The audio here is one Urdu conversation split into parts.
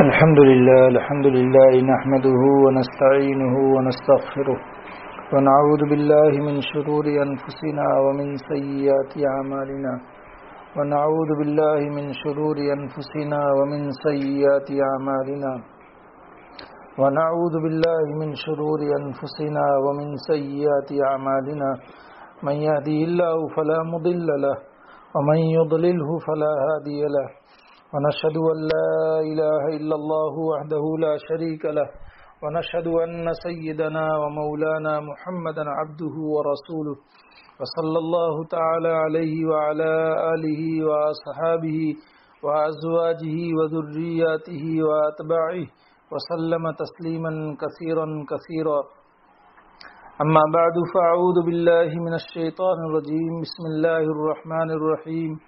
الحمد لله نحمده ونستعينه ونستغفره ونعوذ بالله من شرور أنفسنا ومن سيئات أعمالنا ونعوذ بالله من شرور أنفسنا ومن سيئات أعمالنا ونعوذ بالله من شرور أنفسنا ومن سيئات أعمالنا من يهده الله فلا مضل له ومن يضلله فلا هادي له ونشهد أن لا إله إلا الله وحده لا شريك له ونشهد أن سيدنا ومولانا محمدا عبده ورسوله وصلى الله تعالى عليه وعلى آله وأصحابه وأزواجه وذرياته وأتباعه وسلم تسليما كثيرا كثيرا أما بعد فأعوذ بالله من الشيطان الرجيم بسم الله الرحمن الرحيم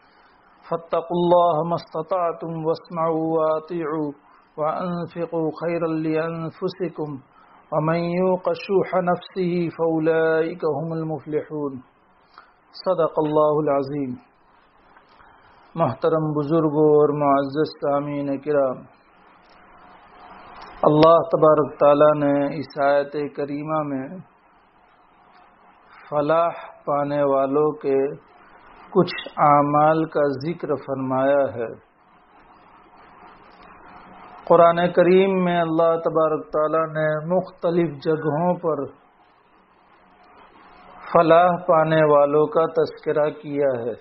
فاتقوا الله ما استطعتم واسمعوا واطيعوا وأنفقوا خيرا لأنفسكم ومن يوق شح نفسه فأولئك هم المفلحون صدق اللہ العظیم۔ محترم بزرگوں اور معزز سامعین کرام، اللہ تبارک تعالیٰ نے اس آیت کریمہ میں فلاح پانے والوں کے کچھ اعمال کا ذکر فرمایا ہے۔ قرآن کریم میں اللہ تبارک تعالیٰ نے مختلف جگہوں پر فلاح پانے والوں کا تذکرہ کیا ہے۔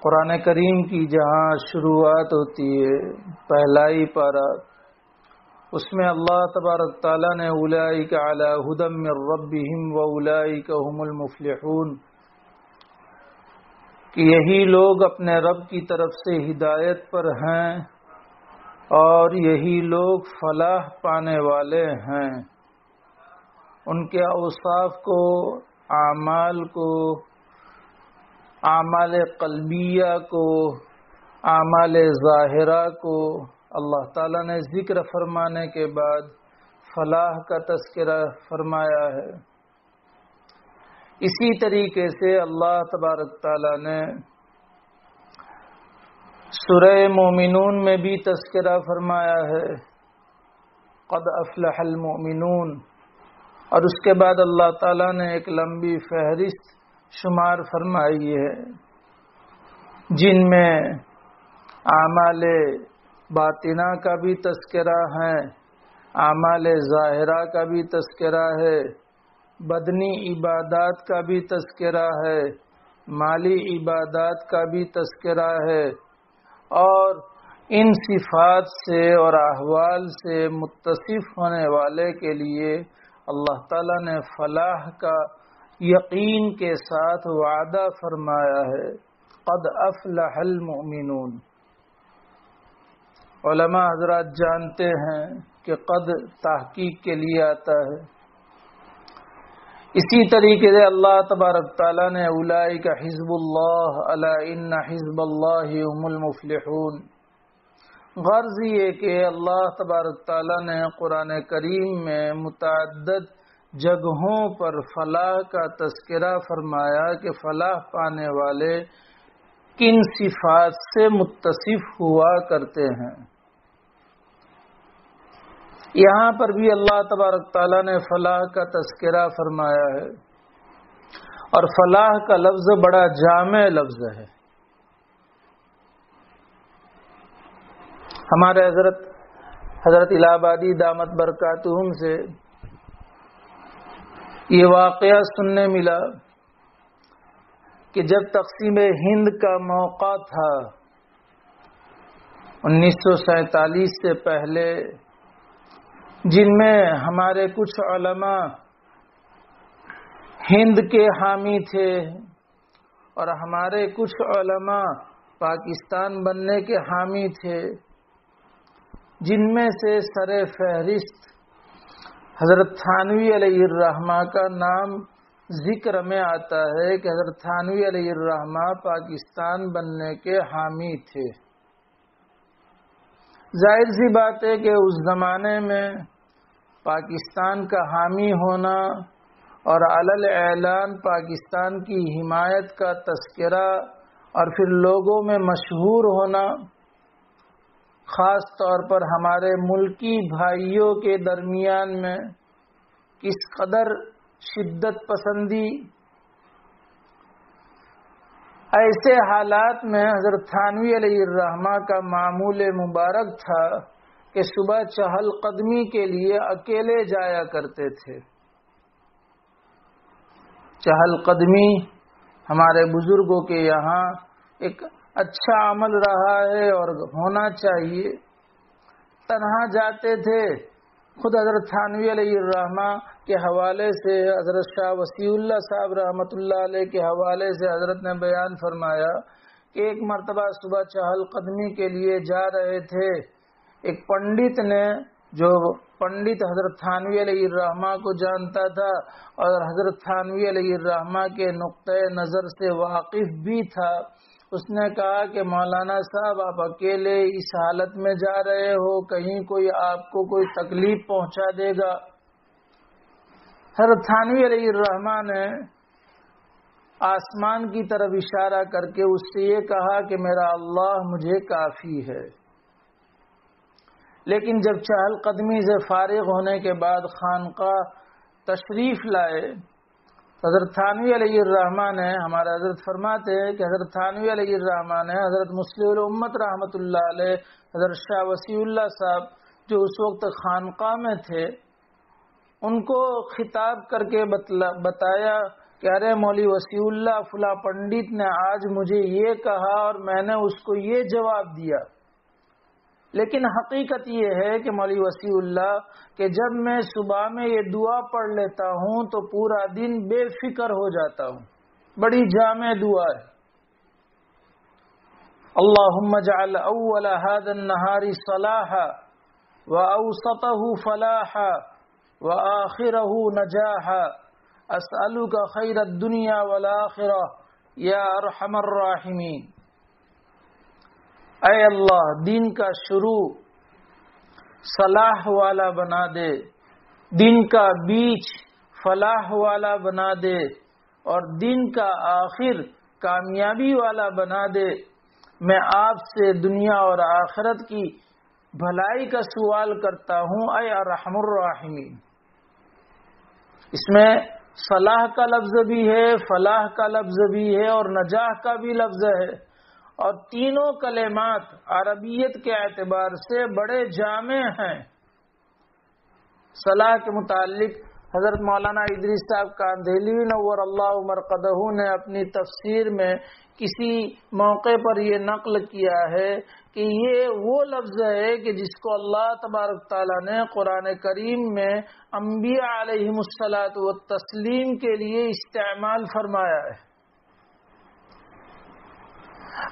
قرآن کریم کی جہاں شروعات ہوتی ہے، پہلا ہی پارہ، اس میں اللہ تبارک تعالیٰ نے اولئک علی ھدی من ربہم واولئک ھم المفلحون، کہ یہی لوگ اپنے رب کی طرف سے ہدایت پر ہیں اور یہی لوگ فلاح پانے والے ہیں۔ ان کے اوصاف کو، اعمال کو، اعمال قلبیہ کو، اعمال ظاہرہ کو اللہ تعالیٰ نے ذکر فرمانے کے بعد فلاح کا تذکرہ فرمایا ہے۔ اسی طریقے سے اللہ تبارک تعالیٰ نے سورہ مومنون میں بھی تذکرہ فرمایا ہے، قد افلح المؤمنون، اور اس کے بعد اللہ تعالیٰ نے ایک لمبی فہرست شمار فرمائی ہے جن میں اعمال باطنہ کا بھی تذکرہ ہے، اعمال ظاہرہ کا بھی تذکرہ ہے، بدنی عبادات کا بھی تذکرہ ہے، مالی عبادات کا بھی تذکرہ ہے، اور ان صفات سے اور احوال سے متصف ہونے والے کے لیے اللہ تعالیٰ نے فلاح کا یقین کے ساتھ وعدہ فرمایا ہے، قد افلح المؤمنون۔ علماء حضرات جانتے ہیں کہ قد تحقیق کے لیے آتا ہے۔ اسی طریقے سے اللہ تبارک تعالیٰ نے اولئک حزب اللہ الا ان حزب اللہ هم المفلحون، غرض یہ کہ اللہ تبارک تعالیٰ نے قرآن کریم میں متعدد جگہوں پر فلاح کا تذکرہ فرمایا کہ فلاح پانے والے کن صفات سے متصف ہوا کرتے ہیں۔ یہاں پر بھی اللہ تبارک تعالیٰ نے فلاح کا تذکرہ فرمایا ہے، اور فلاح کا لفظ بڑا جامع لفظ ہے۔ ہمارے حضرت الہ آبادی دامت برکاتہم سے یہ واقعہ سننے ملا کہ جب تقسیم ہند کا موقع تھا 1947 سے پہلے، جن میں ہمارے کچھ علماء ہند کے حامی تھے اور ہمارے کچھ علماء پاکستان بننے کے حامی تھے، جن میں سے سر فہرست حضرت تھانوی علیہ الرحمہ کا نام ذکر میں آتا ہے کہ حضرت تھانوی علیہ الرحمہ پاکستان بننے کے حامی تھے۔ ظاہر سی بات ہے کہ اس زمانے میں پاکستان کا حامی ہونا اور علل اعلان پاکستان کی حمایت کا تذکرہ اور پھر لوگوں میں مشہور ہونا خاص طور پر ہمارے ملکی بھائیوں کے درمیان میں کس قدر شدت پسندی. ایسے حالات میں حضرت تھانوی علیہ الرحمہ کا معمول مبارک تھا کہ صبح چہل قدمی کے لیے اکیلے جایا کرتے تھے. چہل قدمی ہمارے بزرگوں کے یہاں ایک اچھا عمل رہا ہے اور ہونا چاہیے. تنہا جاتے تھے. خود حضرت تھانوی علیہ الرحمہ کے حوالے سے حضرت شاہ وسیع اللہ صاحب رحمۃ اللہ علیہ کے حوالے سے حضرت نے بیان فرمایا کہ ایک مرتبہ صبح چہل قدمی کے لیے جا رہے تھے. ایک پنڈت نے، جو پنڈت حضرت تھانوی علیہ الرحمہ کو جانتا تھا اور حضرت تھانوی علیہ الرحمہ کے نقطۂ نظر سے واقف بھی تھا، اس نے کہا کہ مولانا صاحب آپ اکیلے اس حالت میں جا رہے ہو، کہیں کوئی آپ کو کوئی تکلیف پہنچا دے گا. حضرت تھانوی علیہ الرحمہ نے آسمان کی طرف اشارہ کر کے اس سے یہ کہا کہ میرا اللہ مجھے کافی ہے. لیکن جب چہل قدمی سے فارغ ہونے کے بعد خانقاہ تشریف لائے، حضرت تھانوی علیہ الرحمہ نے، ہمارے حضرت فرماتے ہیں کہ حضرت تھانوی علیہ الرحمہ نے حضرت مصلح الامت رحمۃ اللہ علیہ، حضرت شاہ وسیع اللہ صاحب جو اس وقت خانقاہ میں تھے، ان کو خطاب کر کے بتایا کہ ارے مولوی وسیع اللہ فلاں پنڈت نے آج مجھے یہ کہا اور میں نے اس کو یہ جواب دیا. لیکن حقیقت یہ ہے کہ مولوی وسیع اللہ کہ جب میں صبح میں یہ دعا پڑھ لیتا ہوں تو پورا دن بے فکر ہو جاتا ہوں. بڑی جامع دعا ہے. اللہم اجعل اول هذا النہار صلاحا واوسطہ فلاحا وآخرہ نجاحا اسألک خیر الدنیا والآخرہ یا ارحم الراحمین. اے اللہ، دین کا شروع صلاح والا بنا دے، دین کا بیچ فلاح والا بنا دے اور دین کا آخر کامیابی والا بنا دے. میں آپ سے دنیا اور آخرت کی بھلائی کا سوال کرتا ہوں اے ارحم الراحمین. اس میں صلاح کا لفظ بھی ہے، فلاح کا لفظ بھی ہے اور نجاح کا بھی لفظ ہے، اور تینوں کلمات عربیت کے اعتبار سے بڑے جامع ہیں. صلاح کے متعلق حضرت مولانا ادریس صاحب کاندھیلی نور اللہ مرقدہ نے اپنی تفسیر میں کسی موقع پر یہ نقل کیا ہے کہ یہ وہ لفظ ہے کہ جس کو اللہ تبارک تعالیٰ نے قرآن کریم میں انبیاء علیہم الصلاۃ والتسلیم کے لیے استعمال فرمایا ہے.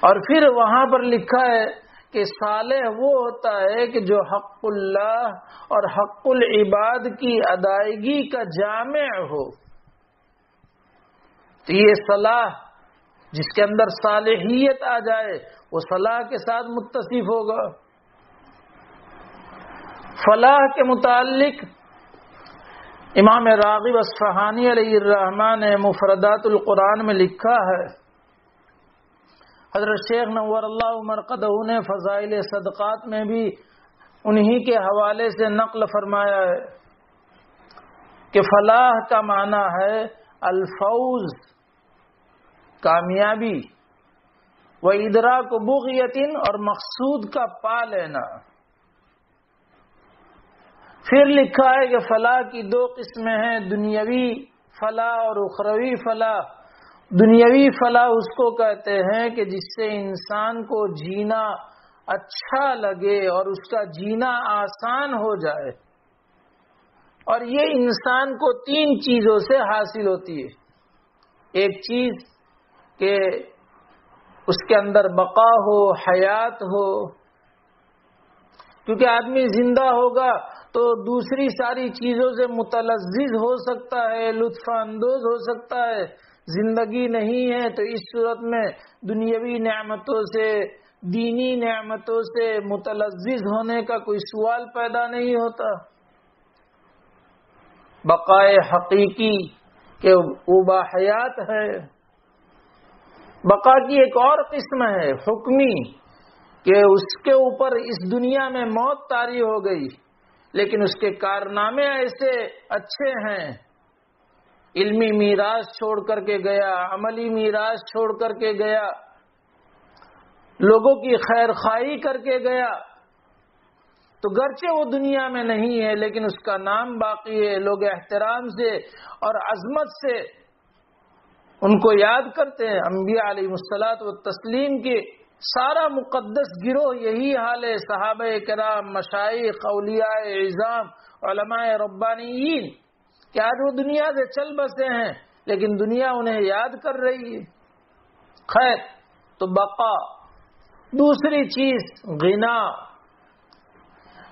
اور پھر وہاں پر لکھا ہے کہ صالح وہ ہوتا ہے کہ جو حق اللہ اور حق العباد کی ادائیگی کا جامع ہو. تو یہ صلاح جس کے اندر صالحیت آ جائے وہ صلاح کے ساتھ متصف ہوگا. فلاح کے متعلق امام راغب اصفہانی علیہ الرحمہ نے مفردات القرآن میں لکھا ہے. حضرت شیخ نور اللہ مرقدہ نے فضائل صدقات میں بھی انہی کے حوالے سے نقل فرمایا ہے کہ فلاح کا معنی ہے الفوز، کامیابی، و ادراک بغیت اور مقصود کا پا لینا. پھر لکھا ہے کہ فلاح کی دو قسمیں ہیں، دنیاوی فلاح اور اخروی فلاح. دنیاوی فلاح اس کو کہتے ہیں کہ جس سے انسان کو جینا اچھا لگے اور اس کا جینا آسان ہو جائے، اور یہ انسان کو تین چیزوں سے حاصل ہوتی ہے. ایک چیز کہ اس کے اندر بقا ہو، حیات ہو، کیونکہ آدمی زندہ ہوگا تو دوسری ساری چیزوں سے متلذذ ہو سکتا ہے، لطف اندوز ہو سکتا ہے. زندگی نہیں ہے تو اس صورت میں دنیاوی نعمتوں سے، دینی نعمتوں سے متلذذ ہونے کا کوئی سوال پیدا نہیں ہوتا. بقائے حقیقی کہ وہ باحیات ہے. بقا کی ایک اور قسم ہے حکمی کہ اس کے اوپر اس دنیا میں موت طاری ہو گئی، لیکن اس کے کارنامے ایسے اچھے ہیں، علمی میراث چھوڑ کر کے گیا، عملی میراث چھوڑ کر کے گیا، لوگوں کی خیر خواہی کر کے گیا، تو گرچہ وہ دنیا میں نہیں ہے لیکن اس کا نام باقی ہے، لوگ احترام سے اور عظمت سے ان کو یاد کرتے ہیں۔ انبیاء علیہ الصلوۃ والتسلیم کے سارا مقدس گروہ یہی حال ہے، صحابہ کرام، مشائخ، اولیاء اعظام، علماء ربانیین، کہ آج وہ دنیا سے چل بسے ہیں لیکن دنیا انہیں یاد کر رہی ہے۔ خیر، تو بقا۔ دوسری چیز غنا۔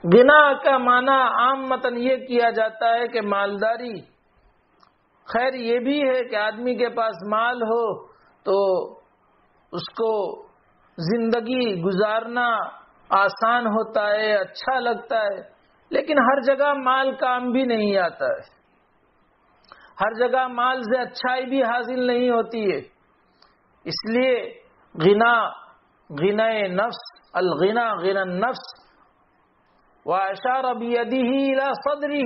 غنا کا معنی عام متن یہ کیا جاتا ہے کہ مالداری۔ خیر یہ بھی ہے کہ آدمی کے پاس مال ہو تو اس کو زندگی گزارنا آسان ہوتا ہے، اچھا لگتا ہے، لیکن ہر جگہ مال کام بھی نہیں آتا ہے، ہر جگہ مال سے اچھائی بھی حاصل نہیں ہوتی ہے۔ اس لیے غنا نفس، الغنا غنا النفس، واشار بیدہ الی صدرہ،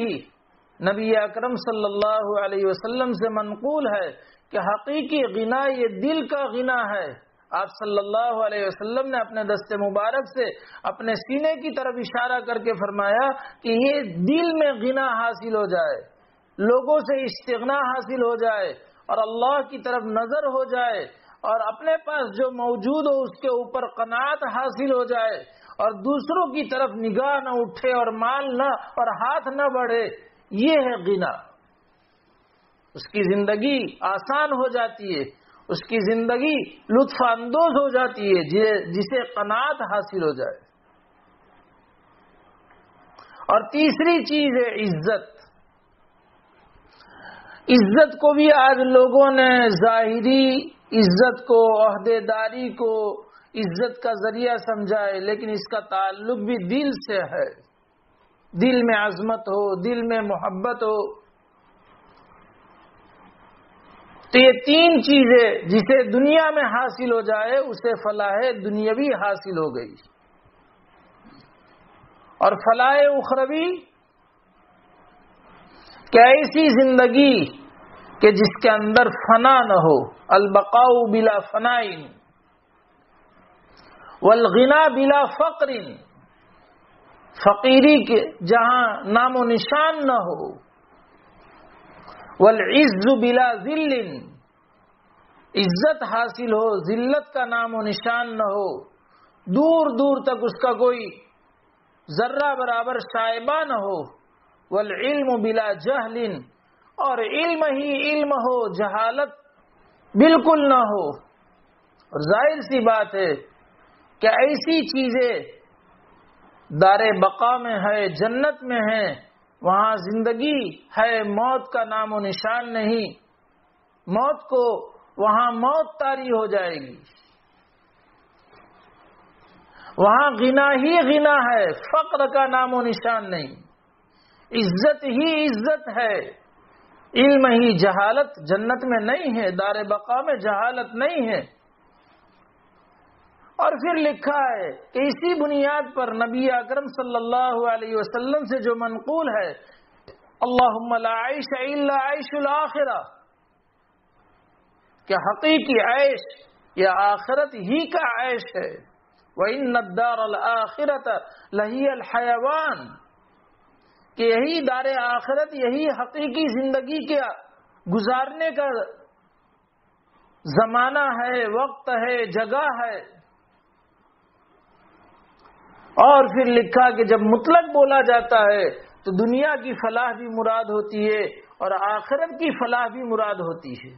نبی اکرم صلی اللہ علیہ وسلم سے منقول ہے کہ حقیقی غنا یہ دل کا غنا ہے۔ آپ صلی اللہ علیہ وسلم نے اپنے دست مبارک سے اپنے سینے کی طرف اشارہ کر کے فرمایا کہ یہ دل میں غنا حاصل ہو جائے، لوگوں سے استغنا حاصل ہو جائے اور اللہ کی طرف نظر ہو جائے اور اپنے پاس جو موجود ہو اس کے اوپر قناعت حاصل ہو جائے اور دوسروں کی طرف نگاہ نہ اٹھے اور مال نہ اور ہاتھ نہ بڑھے، یہ ہے غنا۔ اس کی زندگی آسان ہو جاتی ہے، اس کی زندگی لطف اندوز ہو جاتی ہے، جسے قناعت حاصل ہو جائے۔ اور تیسری چیز ہے عزت۔ عزت کو بھی آج لوگوں نے ظاہری عزت کو، عہدے داری کو عزت کا ذریعہ سمجھا ہے، لیکن اس کا تعلق بھی دل سے ہے، دل میں عظمت ہو، دل میں محبت ہو۔ تو یہ تین چیزیں جسے دنیا میں حاصل ہو جائے اسے فلاح دنیاوی حاصل ہو گئی، اور فلاح اخروی کہ ایسی زندگی کہ جس کے اندر فنا نہ ہو، البقاء بلا فناء، والغنا بلا فقر، فقیری کے جہاں نام و نشان نہ ہو، والعز بلا ذل، عزت حاصل ہو، ذلت کا نام و نشان نہ ہو، دور دور تک اس کا کوئی ذرہ برابر شائبہ نہ ہو، والعلم بلا جہل، اور علم ہی علم ہو، جہالت بالکل نہ ہو۔ اور ظاہر سی بات ہے کہ ایسی چیزیں دار بقا میں ہے، جنت میں ہے، وہاں زندگی ہے، موت کا نام و نشان نہیں، موت کو وہاں موت طاری ہو جائے گی، وہاں غنا ہی غنا ہے، فقر کا نام و نشان نہیں، عزت ہی عزت ہے، علم ہی جہالت جنت میں نہیں ہے، دار بقا میں جہالت نہیں ہے۔ اور پھر لکھا ہے کہ اسی بنیاد پر نبی اکرم صلی اللہ علیہ وسلم سے جو منقول ہے، اللہم لا عیش الا عیش الآخرہ، کہ حقیقی عیش یا آخرت ہی کا عیش ہے، وَإِنَّ الدَّارَ الْآخِرَةَ لَهِيَ الْحَيَوَانِ، کہ یہی دار آخرت، یہی حقیقی زندگی کا گزارنے کا زمانہ ہے، وقت ہے، جگہ ہے۔ اور پھر لکھا کہ جب مطلق بولا جاتا ہے تو دنیا کی فلاح بھی مراد ہوتی ہے اور آخرت کی فلاح بھی مراد ہوتی ہے۔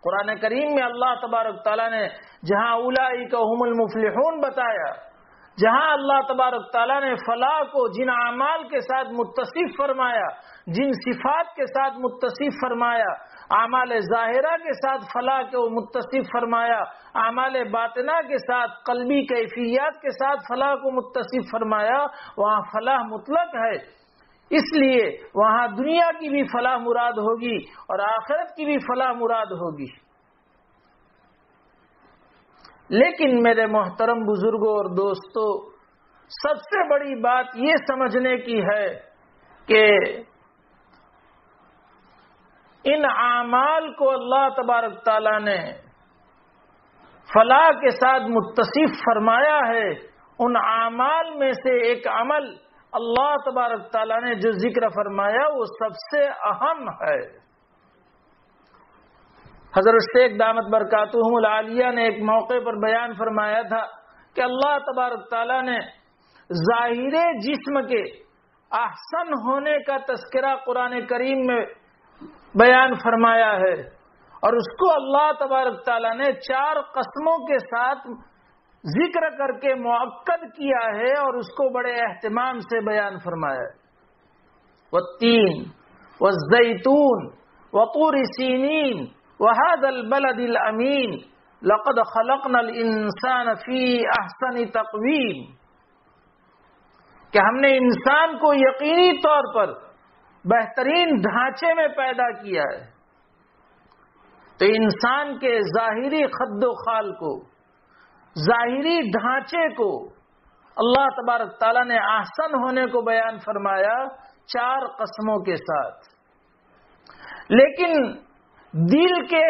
قرآن کریم میں اللہ تبارک تعالیٰ نے جہاں اولئک هم المفلحون بتایا، جہاں اللہ تبارک تعالیٰ نے فلاح کو جن اعمال کے ساتھ متصف فرمایا، جن صفات کے ساتھ متصف فرمایا، اعمال ظاہرہ کے ساتھ فلاح کو متصف فرمایا، اعمال باطنہ کے ساتھ قلبی کیفیات کے ساتھ فلاح کو متصف فرمایا، وہاں فلاح مطلق ہے، اس لیے وہاں دنیا کی بھی فلاح مراد ہوگی اور آخرت کی بھی فلاح مراد ہوگی۔ لیکن میرے محترم بزرگوں اور دوستوں، سب سے بڑی بات یہ سمجھنے کی ہے کہ ان اعمال کو اللہ تبارک تعالیٰ نے فلاح کے ساتھ متصف فرمایا ہے۔ ان اعمال میں سے ایک عمل اللہ تبارک تعالیٰ نے جو ذکر فرمایا وہ سب سے اہم ہے۔ حضرت شیخ دامت برکاتہم العالیہ نے ایک موقع پر بیان فرمایا تھا کہ اللہ تبارک تعالیٰ نے ظاہر جسم کے احسن ہونے کا تذکرہ قرآن کریم میں بیان فرمایا ہے، اور اس کو اللہ تبارک تعالیٰ نے 4 قسموں کے ساتھ ذکر کر کے مؤکد کیا ہے، اور اس کو بڑے اہتمام سے بیان فرمایا ہے۔ والتین والزیتون وطور سینین وهذا البلد الامین لقد خلقنا الانسان فی احسن تقویم، کہ ہم نے انسان کو یقینی طور پر بہترین ڈھانچے میں پیدا کیا ہے۔ تو انسان کے ظاہری خد و خال کو، ظاہری ڈھانچے کو اللہ تبارک تعالیٰ نے احسن ہونے کو بیان فرمایا 4 قسموں کے ساتھ، لیکن دل کے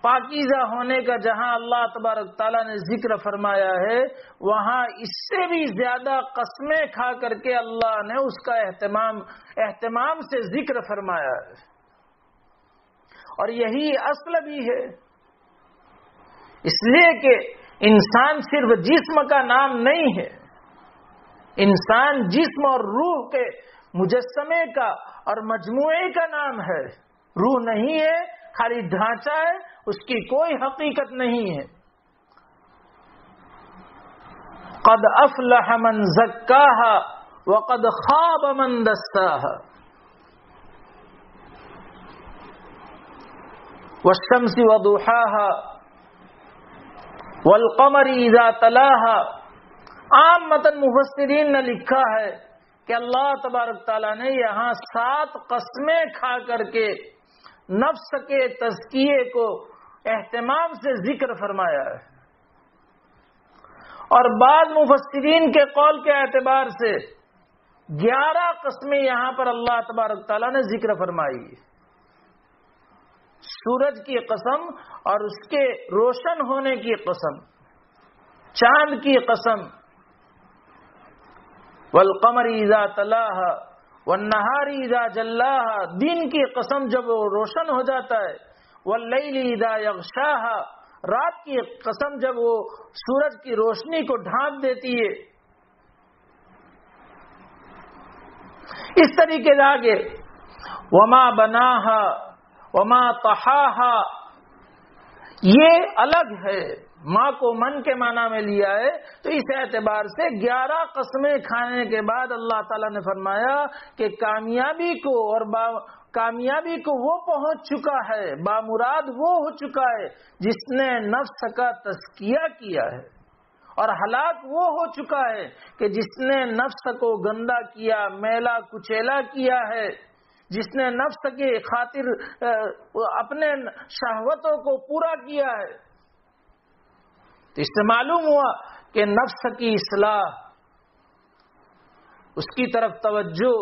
پاکیزہ ہونے کا جہاں اللہ تبارک تعالیٰ نے ذکر فرمایا ہے، وہاں اس سے بھی زیادہ قسمیں کھا کر کے اللہ نے اس کا اہتمام سے ذکر فرمایا ہے، اور یہی اصل بھی ہے۔ اس لیے کہ انسان صرف جسم کا نام نہیں ہے، انسان جسم اور روح کے مجسمے کا اور مجموعے کا نام ہے۔ روح نہیں ہے، خالی ڈھانچہ ہے، اس کی کوئی حقیقت نہیں ہے۔ قد افلح من زکاها وقد خاب من دساها والشمس وضحاها والقمر اذا تلاها۔ عام متن مفسرین نے لکھا ہے کہ اللہ تبارک تعالیٰ نے یہاں 7 قسمیں کھا کر کے نفس کے تزکیے کو اہتمام سے ذکر فرمایا ہے، اور بعض مفسرین کے قول کے اعتبار سے 11 قسمیں یہاں پر اللہ تبارک تعالیٰ نے ذکر فرمائی۔ سورج کی قسم اور اس کے روشن ہونے کی قسم، چاند کی قسم، والقمر اذا تلاها والنہار اذا جلاها، دن کی قسم جب وہ روشن ہو جاتا ہے، واللیل اذا یغشاها، رات کی قسم جب وہ سورج کی روشنی کو ڈھانپ دیتی ہے۔ اس طریقے سے آگے وما بناها وما طحاها، یہ الگ ہے، ماں کو من کے معنی میں لیا ہے، تو اس اعتبار سے 11 قسمیں کھانے کے بعد اللہ تعالیٰ نے فرمایا کہ کامیابی کو اور کامیابی کو وہ پہنچ چکا ہے، بامراد وہ ہو چکا ہے جس نے نفس کا تزکیہ کیا ہے، اور ہلاک وہ ہو چکا ہے کہ جس نے نفس کو گندا کیا، میلا کچیلا کیا ہے، جس نے نفس کی خاطر اپنے شہوتوں کو پورا کیا ہے۔ تو اس سے معلوم ہوا کہ نفس کی اصلاح، اس کی طرف توجہ،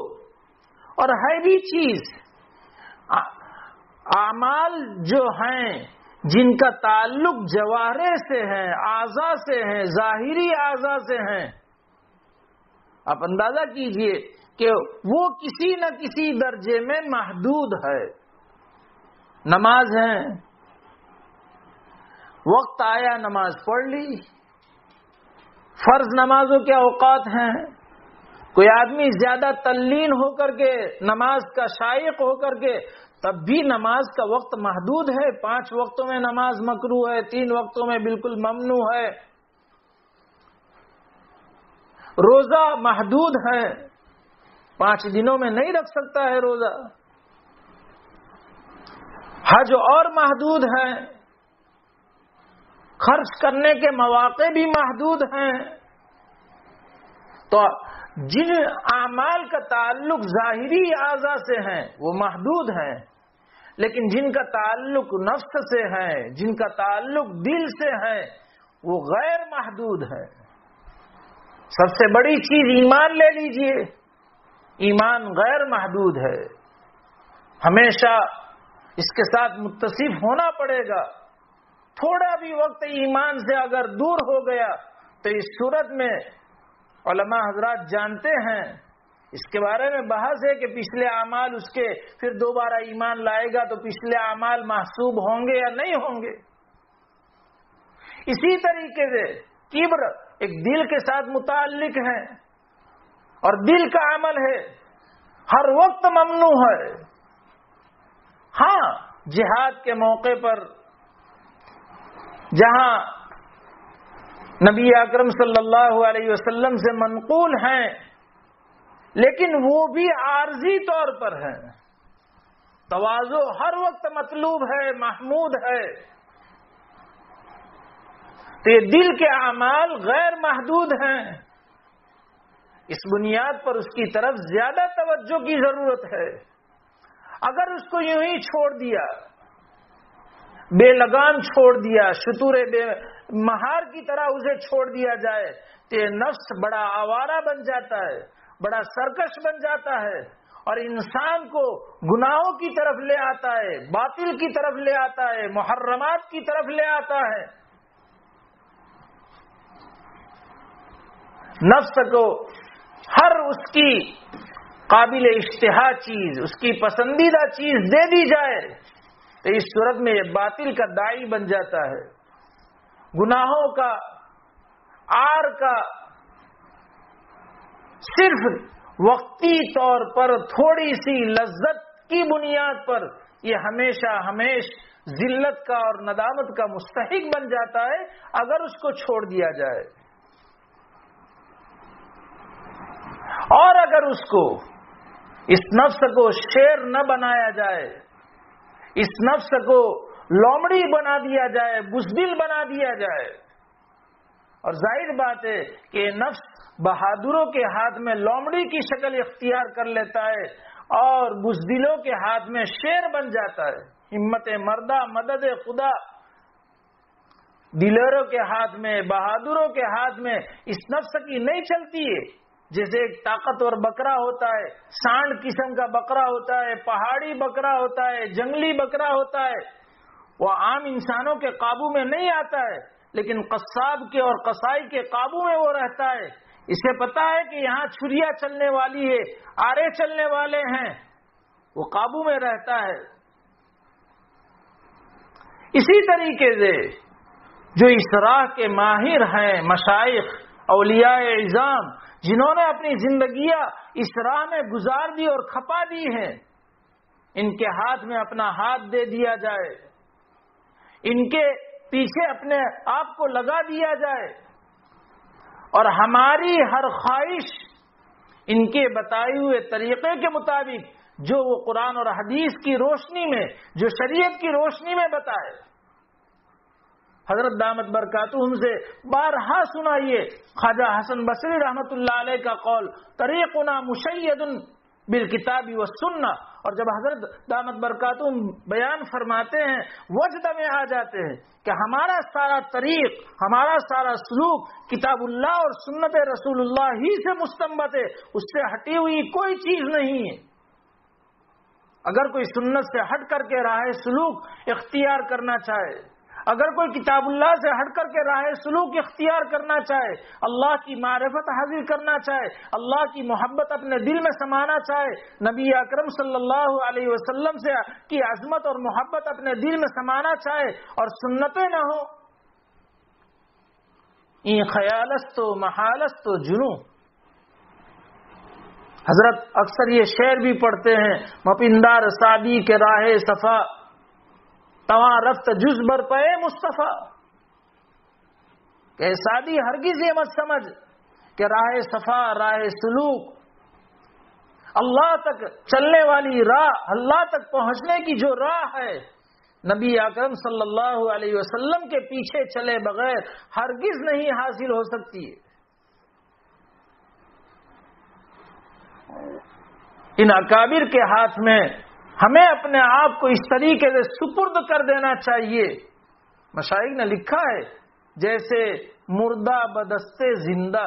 اور ہے بھی چیز اعمال جو ہیں جن کا تعلق جوارح سے ہے، اعضاء سے ہیں، ظاہری اعضاء سے ہیں، آپ اندازہ کیجئے کہ وہ کسی نہ کسی درجے میں محدود ہے۔ نماز ہے، وقت آیا نماز پڑھ لی، فرض نمازوں کے اوقات ہیں، کوئی آدمی زیادہ تلین ہو کر کے نماز کا شائق ہو کر کے، تب بھی نماز کا وقت محدود ہے۔ 5 وقتوں میں نماز مکروہ ہے، 3 وقتوں میں بالکل ممنوع ہے۔ روزہ محدود ہے، 5 دنوں میں نہیں رکھ سکتا ہے روزہ۔ حج اور محدود ہے، خرچ کرنے کے مواقع بھی محدود ہیں۔ تو جن اعمال کا تعلق ظاہری اعضاء سے ہیں وہ محدود ہیں، لیکن جن کا تعلق نفس سے ہے، جن کا تعلق دل سے ہے، وہ غیر محدود ہے۔ سب سے بڑی چیز ایمان لے لیجئے، ایمان غیر محدود ہے، ہمیشہ اس کے ساتھ متصف ہونا پڑے گا۔ تھوڑا بھی وقت ایمان سے اگر دور ہو گیا تو اس صورت میں علماء حضرات جانتے ہیں، اس کے بارے میں بحث ہے کہ پچھلے اعمال اس کے پھر دوبارہ ایمان لائے گا تو پچھلے اعمال محسوب ہوں گے یا نہیں ہوں گے۔ اسی طریقے سے کبر ایک دل کے ساتھ متعلق ہے اور دل کا عمل ہے، ہر وقت ممنوع ہے۔ ہاں، جہاد کے موقع پر جہاں نبی اکرم صلی اللہ علیہ وسلم سے منقول ہیں، لیکن وہ بھی عارضی طور پر ہے۔ تواضع ہر وقت مطلوب ہے، محمود ہے۔ تو یہ دل کے اعمال غیر محدود ہیں، اس بنیاد پر اس کی طرف زیادہ توجہ کی ضرورت ہے۔ اگر اس کو یوں ہی چھوڑ دیا، بے لگام چھوڑ دیا، شتور بے مہار کی طرح اسے چھوڑ دیا جائے تو یہ نفس بڑا آوارہ بن جاتا ہے، بڑا سرکش بن جاتا ہے اور انسان کو گناہوں کی طرف لے آتا ہے، باطل کی طرف لے آتا ہے، محرمات کی طرف لے آتا ہے۔ نفس کو ہر اس کی قابل اشتہا چیز، اس کی پسندیدہ چیز دے دی جائے تو اس صورت میں یہ باطل کا داعی بن جاتا ہے، گناہوں کا، آر کا، صرف وقتی طور پر تھوڑی سی لذت کی بنیاد پر یہ ہمیشہ ذلت کا اور ندامت کا مستحق بن جاتا ہے اگر اس کو چھوڑ دیا جائے۔ اور اگر اس کو، اس نفس کو شیر نہ بنایا جائے، اس نفس کو لومڑی بنا دیا جائے، بزدل بنا دیا جائے، اور ظاہر بات ہے کہ نفس بہادروں کے ہاتھ میں لومڑی کی شکل اختیار کر لیتا ہے اور بزدلوں کے ہاتھ میں شیر بن جاتا ہے۔ ہمت مردہ، مدد خدا دلیروں کے ہاتھ میں، بہادروں کے ہاتھ میں اس نفس کی نہیں چلتی ہے۔ جیسے ایک طاقتور بکرا ہوتا ہے، سانڈ قسم کا بکرا ہوتا ہے، پہاڑی بکرا ہوتا ہے، جنگلی بکرا ہوتا ہے، وہ عام انسانوں کے قابو میں نہیں آتا ہے، لیکن قصاب کے اور قصائی کے قابو میں وہ رہتا ہے۔ اسے پتا ہے کہ یہاں چھریاں چلنے والی ہے، آرے چلنے والے ہیں، وہ قابو میں رہتا ہے۔ اسی طریقے سے جو اس راہ کے ماہر ہیں، مشائخ، اولیاء اعظام، جنہوں نے اپنی زندگیاں اس راہ میں گزار دی اور کھپا دی ہیں، ان کے ہاتھ میں اپنا ہاتھ دے دیا جائے، ان کے پیچھے اپنے آپ کو لگا دیا جائے اور ہماری ہر خواہش ان کے بتائے ہوئے طریقے کے مطابق، جو وہ قرآن اور حدیث کی روشنی میں، جو شریعت کی روشنی میں بتائے۔ حضرت دامت برکاتہم سے بارہا سنائیے خواجہ حسن بصری رحمت اللہ علیہ کا قول، طریقنا مشید بالکتاب والسنہ، اور جب حضرت دامت برکاتہم بیان فرماتے ہیں وجد میں آ جاتے ہیں کہ ہمارا سارا طریق، ہمارا سارا سلوک کتاب اللہ اور سنت رسول اللہ ہی سے مستنبت ہے، اس سے ہٹی ہوئی کوئی چیز نہیں ہے۔ اگر کوئی سنت سے ہٹ کر کے راہ سلوک اختیار کرنا چاہے، اگر کوئی کتاب اللہ سے ہٹ کر کے راہ سلوک اختیار کرنا چاہے، اللہ کی معرفت حاصل کرنا چاہے، اللہ کی محبت اپنے دل میں سمانا چاہے، نبی اکرم صلی اللہ علیہ وسلم سے کی عظمت اور محبت اپنے دل میں سمانا چاہے اور سنتیں نہ ہو، این خیالست و محالست و جنو۔ حضرت اکثر یہ شعر بھی پڑھتے ہیں، مپندار سادی کے راہ صفا، تواں رفت جز بر پے مصطفیٰ، کہ سادی ہرگز یہ مت سمجھ کہ راہ صفا، راہ سلوک، اللہ تک چلنے والی راہ، اللہ تک پہنچنے کی جو راہ ہے، نبی اکرم صلی اللہ علیہ وسلم کے پیچھے چلے بغیر ہرگز نہیں حاصل ہو سکتی ہے۔ ان اکابر کے ہاتھ میں ہمیں اپنے آپ کو اس طریقے سے سپرد کر دینا چاہیے۔ مشائخ نے لکھا ہے جیسے مردہ بدستے زندہ.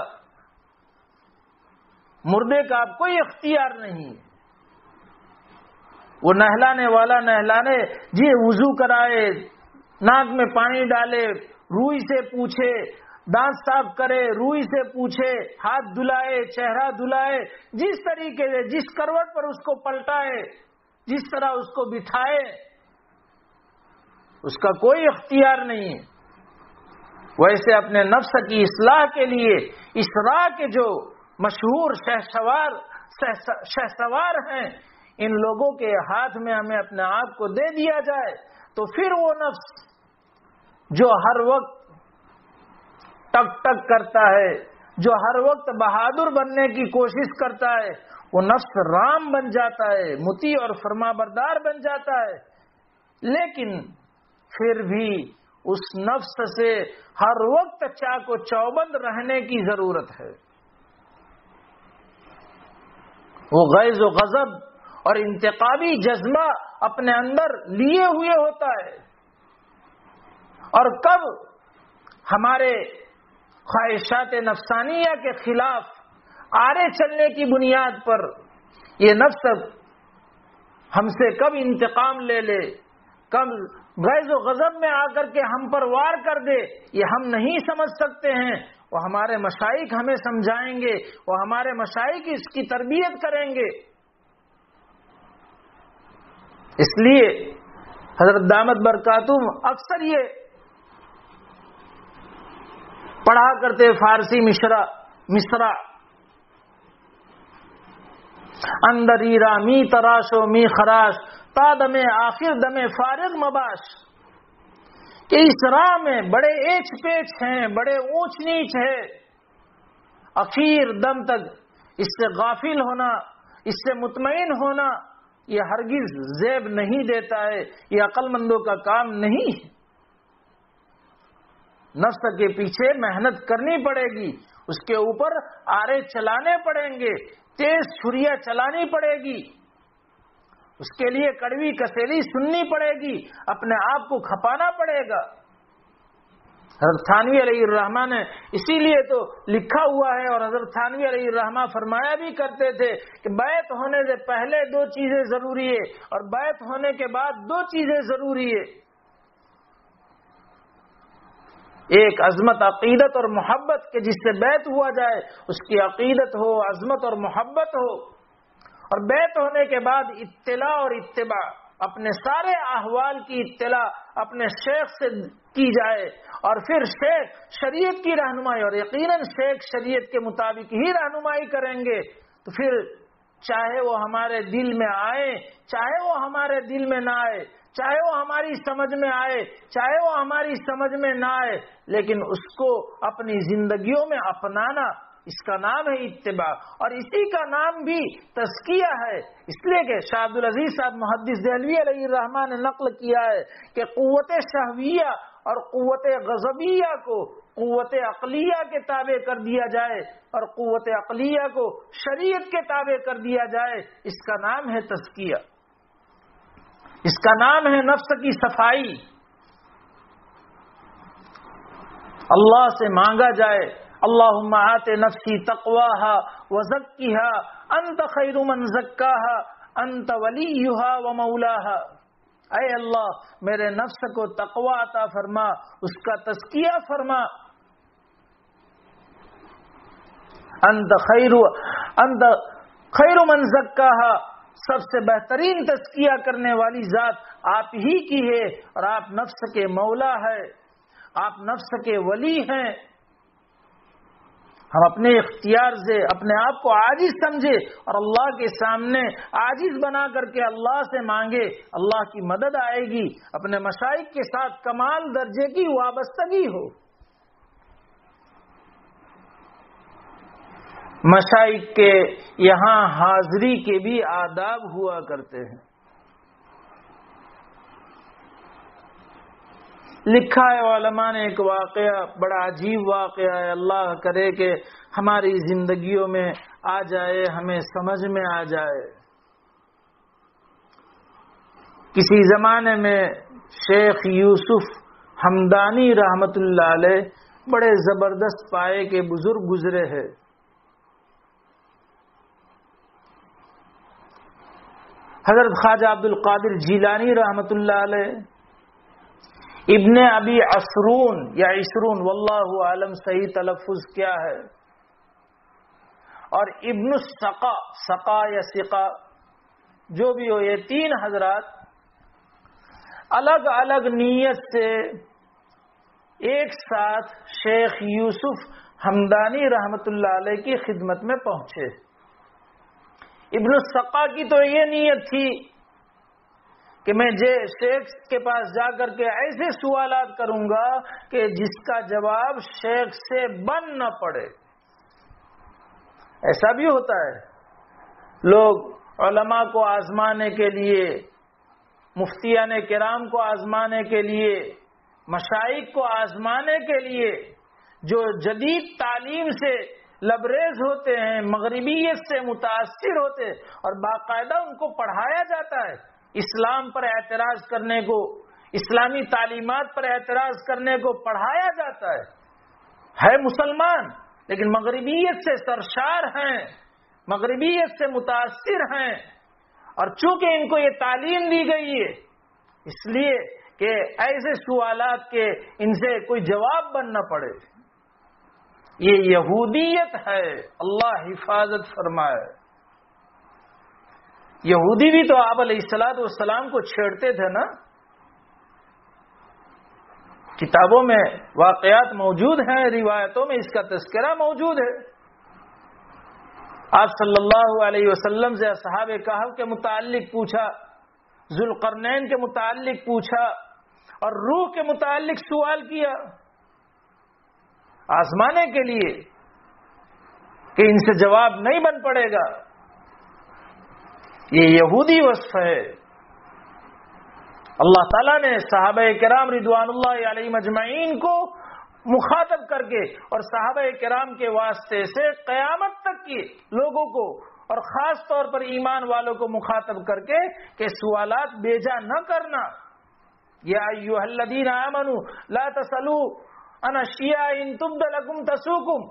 مردے کا اب کوئی اختیار نہیں. وہ نہلانے والا نہلانے جی وضو کرائے، ناک میں پانی ڈالے، روئی سے پوچھے، دانت صاف کرے، روئی سے پوچھے، ہاتھ دھلائے، چہرہ دھلائے، جس طریقے سے جس کروٹ پر اس کو پلٹائے، جس طرح اس کو بٹھائے، اس کا کوئی اختیار نہیں ہے. ویسے اپنے نفس کی اصلاح کے لیے اسراء کے جو مشہور شہسوار ہیں، ان لوگوں کے ہاتھ میں ہمیں اپنے آپ کو دے دیا جائے تو پھر وہ نفس جو ہر وقت ٹک ٹک کرتا ہے، جو ہر وقت بہادر بننے کی کوشش کرتا ہے، وہ نفس رام بن جاتا ہے، مطیع اور فرما بردار بن جاتا ہے. لیکن پھر بھی اس نفس سے ہر وقت چاق و چوبند رہنے کی ضرورت ہے. وہ غیظ و غضب اور انتقامی جذبہ اپنے اندر لیے ہوئے ہوتا ہے، اور کب ہمارے خواہشات نفسانیہ کے خلاف آرے چلنے کی بنیاد پر یہ نفس ہم سے کب انتقام لے لے، کب غیظ و غضب میں آ کر کے ہم پر وار کر دے، یہ ہم نہیں سمجھ سکتے ہیں. وہ ہمارے مشائخ ہمیں سمجھائیں گے، وہ ہمارے مشائخ اس کی تربیت کریں گے. اس لیے حضرت دامت برکاتہم اکثر یہ پڑھا کرتے فارسی مصرع اندر ایرا می تراش و می خراش تا دم آخر دم فارغ مباش، کہ اس راہ میں بڑے ایچ پیچ ہیں، بڑے اونچ نیچ ہے، اخیر دم تک اس سے غافل ہونا، اس سے مطمئن ہونا یہ ہرگز زیب نہیں دیتا ہے، یہ عقل مندوں کا کام نہیں ہے. نفس کے پیچھے محنت کرنی پڑے گی، اس کے اوپر آرے چلانے پڑیں گے، تیز چھریاں چلانی پڑے گی، اس کے لیے کڑوی کسیلی سننی پڑے گی، اپنے آپ کو کھپانا پڑے گا. حضرت تھانوی علیہ الرحمہ نے اسی لیے تو لکھا ہوا ہے، اور حضرت تھانوی علیہ الرحمہ فرمایا بھی کرتے تھے کہ بیعت ہونے سے پہلے 2 چیزیں ضروری ہے اور بیعت ہونے کے بعد 2 چیزیں ضروری ہے. ایک عظمت عقیدت اور محبت کہ جس سے بیعت ہوا جائے اس کی عقیدت ہو، عظمت اور محبت ہو، اور بیعت ہونے کے بعد اطلاع اور اتباع، اپنے سارے احوال کی اطلاع اپنے شیخ سے کی جائے، اور پھر شیخ شریعت کی رہنمائی، اور یقیناً شیخ شریعت کے مطابق ہی رہنمائی کریں گے، تو پھر چاہے وہ ہمارے دل میں آئے، چاہے وہ ہمارے دل میں نہ آئے، چاہے وہ ہماری سمجھ میں آئے، چاہے وہ ہماری سمجھ میں نہ آئے، لیکن اس کو اپنی زندگیوں میں اپنانا، اس کا نام ہے اتباع، اور اسی کا نام بھی تزکیہ ہے. اس لیے کہ شاہ عبدالعزیز صاحب محدث دہلوی علیہ الرحمہ نے نقل کیا ہے کہ قوت شہویہ اور قوت غضبیہ کو قوت عقلیہ کے تابع کر دیا جائے، اور قوت عقلیہ کو شریعت کے تابع کر دیا جائے، اس کا نام ہے تزکیہ، اس کا نام ہے نفس کی صفائی. اللہ سے مانگا جائے اللہم آت نفسی تقواها وزکیها انت خیر من زکاها انت ولیہا ومولاها. اے اللہ میرے نفس کو تقوی عطا فرما، اس کا تزکیہ فرما. انت خیر من زکاها، سب سے بہترین تزکیہ کرنے والی ذات آپ ہی کی ہے، اور آپ نفس کے مولا ہے، آپ نفس کے ولی ہیں. ہم اپنے اختیار سے اپنے آپ کو عاجز سمجھے اور اللہ کے سامنے عاجز بنا کر کے اللہ سے مانگے، اللہ کی مدد آئے گی. اپنے مشائخ کے ساتھ کمال درجے کی وابستگی ہو. مشائخ کے یہاں حاضری کے بھی آداب ہوا کرتے ہیں. لکھا ہے علماء نے ایک واقعہ، بڑا عجیب واقعہ ہے، اللہ کرے کہ ہماری زندگیوں میں آ جائے، ہمیں سمجھ میں آ جائے. کسی زمانے میں شیخ یوسف حمدانی رحمت اللہ علیہ بڑے زبردست پائے کے بزرگ گزرے ہیں. حضرت خواجہ عبد القادر جیلانی رحمت اللہ علیہ، ابن ابی عصرون یا عشرون، واللہ عالم صحیح تلفظ کیا ہے، اور ابن السقا، سقا یا سقا جو بھی ہو، یہ تین حضرات الگ الگ نیت سے ایک ساتھ شیخ یوسف حمدانی رحمت اللہ علیہ کی خدمت میں پہنچے. ابن السقا کی تو یہ نیت تھی کہ میں شیخ کے پاس جا کر کے ایسے سوالات کروں گا کہ جس کا جواب شیخ سے بن نہ پڑے. ایسا بھی ہوتا ہے، لوگ علماء کو آزمانے کے لیے، مفتیان کرام کو آزمانے کے لیے، مشائخ کو آزمانے کے لیے جو جدید تعلیم سے لبریز ہوتے ہیں، مغربیت سے متاثر ہوتے ہیں، اور باقاعدہ ان کو پڑھایا جاتا ہے اسلام پر اعتراض کرنے کو، اسلامی تعلیمات پر اعتراض کرنے کو پڑھایا جاتا ہے مسلمان لیکن مغربیت سے سرشار ہیں، مغربیت سے متاثر ہیں، اور چونکہ ان کو یہ تعلیم دی گئی ہے اس لیے کہ ایسے سوالات کے ان سے کوئی جواب بن نہ پڑے. یہ یہودیت ہے، اللہ حفاظت فرمائے. یہودی بھی تو آپ علیہ الصلوۃ والسلام کو چھیڑتے تھے نا. کتابوں میں واقعات موجود ہیں، روایتوں میں اس کا تذکرہ موجود ہے. آپ صلی اللہ علیہ وسلم سے اصحاب کہف کے متعلق پوچھا، ذوالقرنین کے متعلق پوچھا، اور روح کے متعلق سوال کیا آزمانے کے لیے کہ ان سے جواب نہیں بن پڑے گا. یہ یہودی وصف ہے. اللہ تعالیٰ نے صحابہ کرام رضوان اللہ علیہم اجمعین کو مخاطب کر کے اور صحابہ کرام کے واسطے سے قیامت تک کے لوگوں کو اور خاص طور پر ایمان والوں کو مخاطب کر کے کہ سوالات بیجا نہ کرنا. یا ایھا الذین آمنوا لا تسألوا عن اشیاء ان تبد لکم تسؤکم.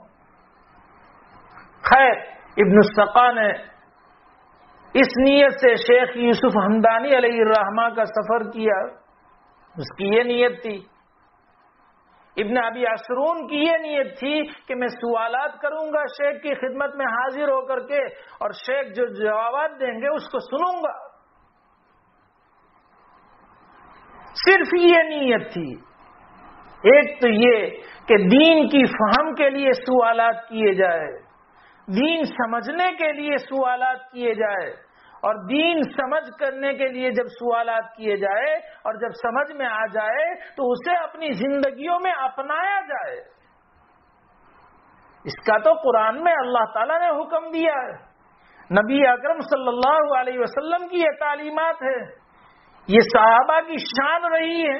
خیر، ابن السقا نے اس نیت سے شیخ یوسف حمدانی علیہ الرحمہ کا سفر کیا، اس کی یہ نیت تھی. ابن ابی عصرون کی یہ نیت تھی کہ میں سوالات کروں گا شیخ کی خدمت میں حاضر ہو کر کے، اور شیخ جو جوابات دیں گے اس کو سنوں گا. صرف یہ نیت تھی. ایک تو یہ کہ دین کی فہم کے لیے سوالات کیے جائے، دین سمجھنے کے لیے سوالات کیے جائے، اور دین سمجھ کرنے کے لیے جب سوالات کیے جائے اور جب سمجھ میں آ جائے تو اسے اپنی زندگیوں میں اپنایا جائے. اس کا تو قرآن میں اللہ تعالیٰ نے حکم دیا ہے، نبی اکرم صلی اللہ علیہ وسلم کی یہ تعلیمات ہے، یہ صحابہ کی شان رہی ہے.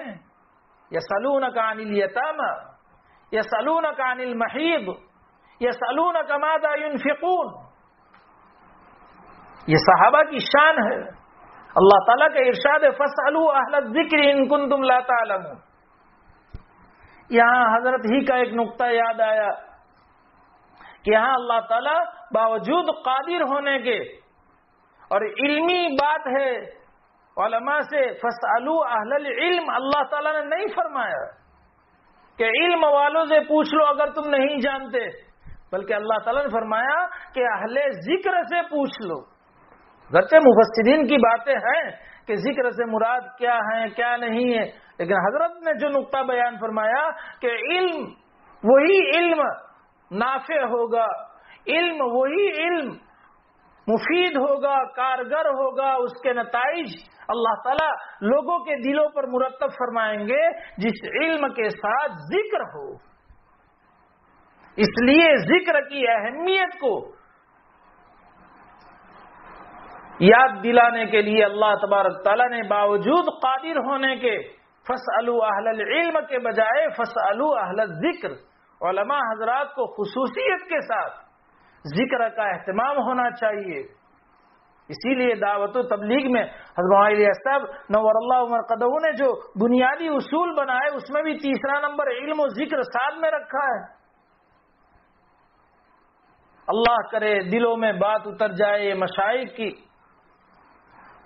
یسألونک عن الیتامى، یسألونک عن المحیض، یسألونک ماذا ينفقون. یہ صحابہ کی شان ہے. اللہ تعالیٰ کا ارشاد ہے فاسألوا اہل الذکر ان کنتم لا تعلمون. یہاں حضرت ہی کا ایک نقطہ یاد آیا کہ یہاں اللہ تعالیٰ باوجود قادر ہونے کے اور علمی بات ہے علماء سے فاسألوا اہل العلم، اللہ تعالیٰ نے نہیں فرمایا کہ علم والوں سے پوچھ لو اگر تم نہیں جانتے، بلکہ اللہ تعالیٰ نے فرمایا کہ اہل ذکر سے پوچھ لو. گرچہ مفسرین کی باتیں ہیں کہ ذکر سے مراد کیا ہے کیا نہیں ہے، لیکن حضرت نے جو نقطہ بیان فرمایا کہ علم وہی علم نافع ہوگا، علم وہی علم مفید ہوگا، کارگر ہوگا، اس کے نتائج اللہ تعالیٰ لوگوں کے دلوں پر مرتب فرمائیں گے جس علم کے ساتھ ذکر ہو. اس لیے ذکر کی اہمیت کو یاد دلانے کے لیے اللہ تبارک تعالیٰ نے باوجود قادر ہونے کے فاسألوا اہل العلم کے بجائے فاسألوا اہل الذکر، علماء حضرات کو خصوصیت کے ساتھ ذکر کا اہتمام ہونا چاہیے. اسی لیے دعوت و تبلیغ میں حضرت علیہ صاحب نور اللہ عمر قدہ نے جو بنیادی اصول بنائے اس میں بھی تیسرا نمبر علم و ذکر ساتھ میں رکھا ہے. اللہ کرے دلوں میں بات اتر جائے یہ مشائخ کی،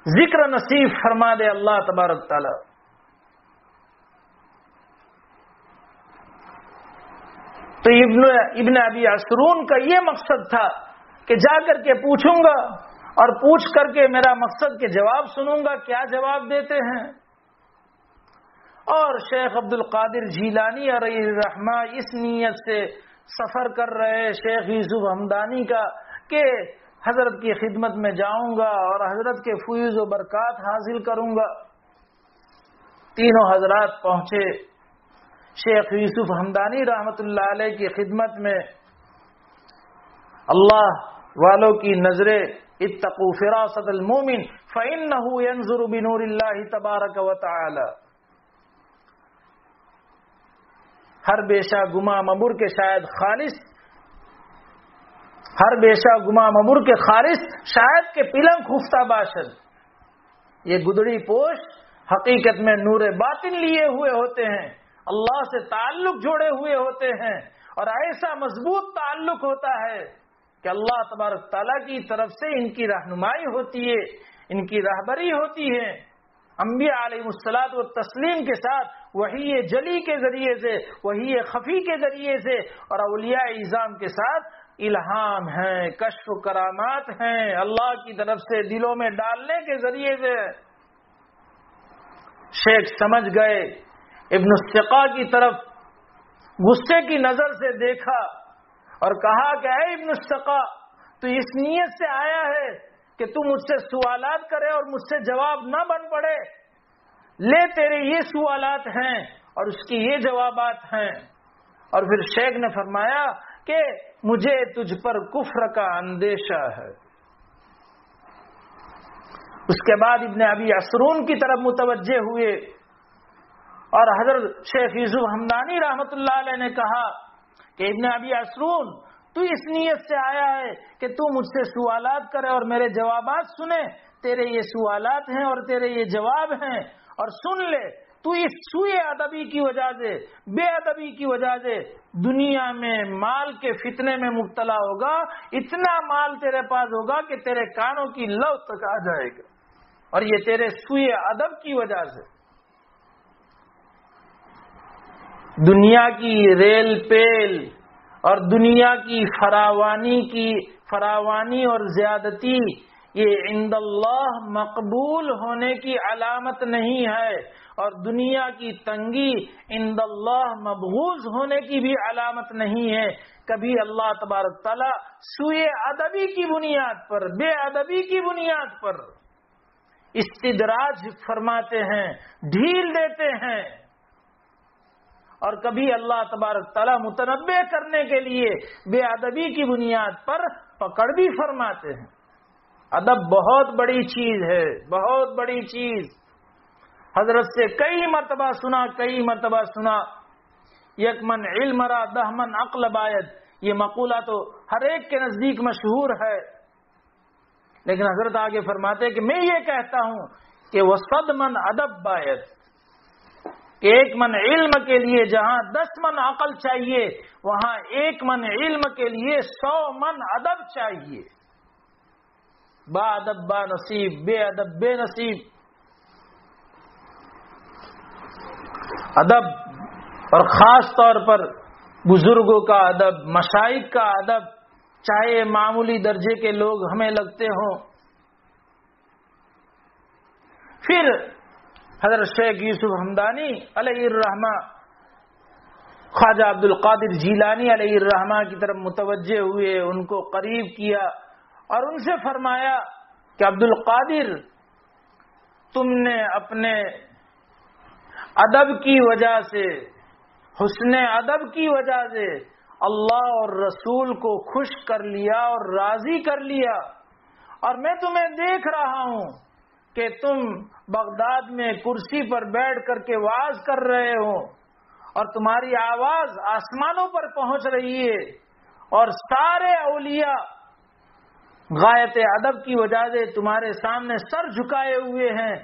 ذکر نصیب فرما دے اللہ تبارک تعالی. تو ابن ابی عصرون کا یہ مقصد تھا کہ جا کر کے پوچھوں گا اور پوچھ کر کے میرا مقصد کے جواب سنوں گا کیا جواب دیتے ہیں. اور شیخ عبد القادر جیلانی علیہ الرحمہ اس نیت سے سفر کر رہے شیخ یوسف ہمدانی کا کہ حضرت کی خدمت میں جاؤں گا اور حضرت کے فیوز و برکات حاصل کروں گا. تینوں حضرات پہنچے شیخ یوسف ہمدانی رحمت اللہ علیہ کی خدمت میں. اللہ والوں کی نظریں اتقوا فراست المومن فإنه ينظر بنور اللہ تبارک و تعالی. ہر بیشا گما مبر کے شاید خالص، ہر بیشا گما مبر کے خالص شاید کے پلنگ خفتہ باشد. یہ گدڑی پوش حقیقت میں نور باطن لیے ہوئے ہوتے ہیں، اللہ سے تعلق جوڑے ہوئے ہوتے ہیں، اور ایسا مضبوط تعلق ہوتا ہے کہ اللہ تبارک تعالیٰ کی طرف سے ان کی رہنمائی ہوتی ہے، ان کی رہبری ہوتی ہے. انبیاء علیہ الصلوۃ والتسلیم کے ساتھ وحی جلی کے ذریعے سے، وحی خفی کے ذریعے سے، اور اولیاء اعظام کے ساتھ الہام ہیں، کشف و کرامات ہیں، اللہ کی طرف سے دلوں میں ڈالنے کے ذریعے سے. شیخ سمجھ گئے، ابن السقا کی طرف غصے کی نظر سے دیکھا اور کہا کہ اے ابن السقا، تو اس نیت سے آیا ہے کہ تو مجھ سے سوالات کرے اور مجھ سے جواب نہ بن پڑے؟ لے تیرے یہ سوالات ہیں اور اس کی یہ جوابات ہیں. اور پھر شیخ نے فرمایا کہ مجھے تجھ پر کفر کا اندیشہ ہے. اس کے بعد ابن ابی عصرون کی طرف متوجہ ہوئے اور حضرت شیخ یوسف ہمدانی رحمت اللہ علیہ نے کہا کہ ابن ابی عصرون، تو اس نیت سے آیا ہے کہ تو مجھ سے سوالات کرے اور میرے جوابات سنے. تیرے یہ سوالات ہیں اور تیرے یہ جواب ہیں، اور سن لے، تو اس سوء ادبی کی وجہ سے، بے ادبی کی وجہ سے دنیا میں مال کے فتنے میں مبتلا ہوگا. اتنا مال تیرے پاس ہوگا کہ تیرے کانوں کی لو تک آ جائے گا، اور یہ تیرے سوء ادب کی وجہ سے. دنیا کی ریل پیل اور دنیا کی فراوانی اور زیادتی یہ عند اللہ مقبول ہونے کی علامت نہیں ہے، اور دنیا کی تنگی عند اللہ مبغوض ہونے کی بھی علامت نہیں ہے. کبھی اللہ تبارک تعالیٰ سوء ادبی کی بنیاد پر، بے ادبی کی بنیاد پر استدراج فرماتے ہیں، ڈھیل دیتے ہیں، اور کبھی اللہ تبارک تعالیٰ متنبع کرنے کے لیے بے ادبی کی بنیاد پر پکڑ بھی فرماتے ہیں. ادب بہت بڑی چیز ہے، بہت بڑی چیز. حضرت سے کئی مرتبہ سنا یک من علم را 10 من عقل باید. یہ مقولہ تو ہر ایک کے نزدیک مشہور ہے، لیکن حضرت آگے فرماتے ہیں کہ میں یہ کہتا ہوں کہ وہ 100 من ادب باید، کہ 1 من علم کے لیے جہاں 10 من عقل چاہیے، وہاں 1 من علم کے لیے 100 من ادب چاہیے. با ادب با نصیب، بے ادب بے نصیب. ادب، اور خاص طور پر بزرگوں کا ادب، مشائخ کا ادب، چاہے معمولی درجے کے لوگ ہمیں لگتے ہوں. پھر حضرت شیخ یوسف ہمدانی علیہ الرحمہ خواجہ عبد القادر جیلانی علیہ الرحمہ کی طرف متوجہ ہوئے، ان کو قریب کیا اور ان سے فرمایا کہ عبد القادر، تم نے اپنے ادب کی وجہ سے، حسن ادب کی وجہ سے اللہ اور رسول کو خوش کر لیا اور راضی کر لیا، اور میں تمہیں دیکھ رہا ہوں کہ تم بغداد میں کرسی پر بیٹھ کر کے وعظ کر رہے ہو، اور تمہاری آواز آسمانوں پر پہنچ رہی ہے، اور سارے اولیاء غایت ادب کی وجہ سے تمہارے سامنے سر جھکائے ہوئے ہیں،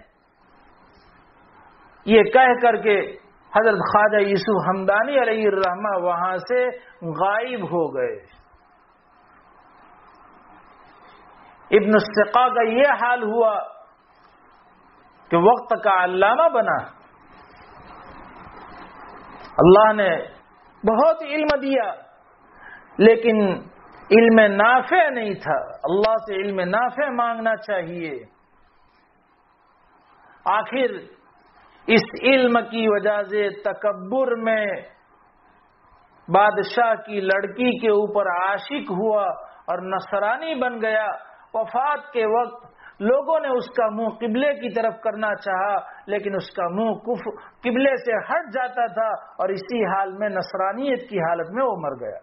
یہ کہہ کر کے حضرت خواجہ یوسف ہمدانی علیہ الرحمہ وہاں سے غائب ہو گئے۔ ابن السقا کا یہ حال ہوا کہ وقت کا علامہ بنا، اللہ نے بہت علم دیا لیکن علم نافع نہیں تھا، اللہ سے علم نافع مانگنا چاہیے۔ آخر اس علم کی وجہ سے تکبر میں بادشاہ کی لڑکی کے اوپر عاشق ہوا اور نصرانی بن گیا۔ وفات کے وقت لوگوں نے اس کا منہ قبلے کی طرف کرنا چاہا لیکن اس کا منہ قبلے سے ہٹ جاتا تھا اور اسی حال میں نصرانیت کی حالت میں وہ مر گیا۔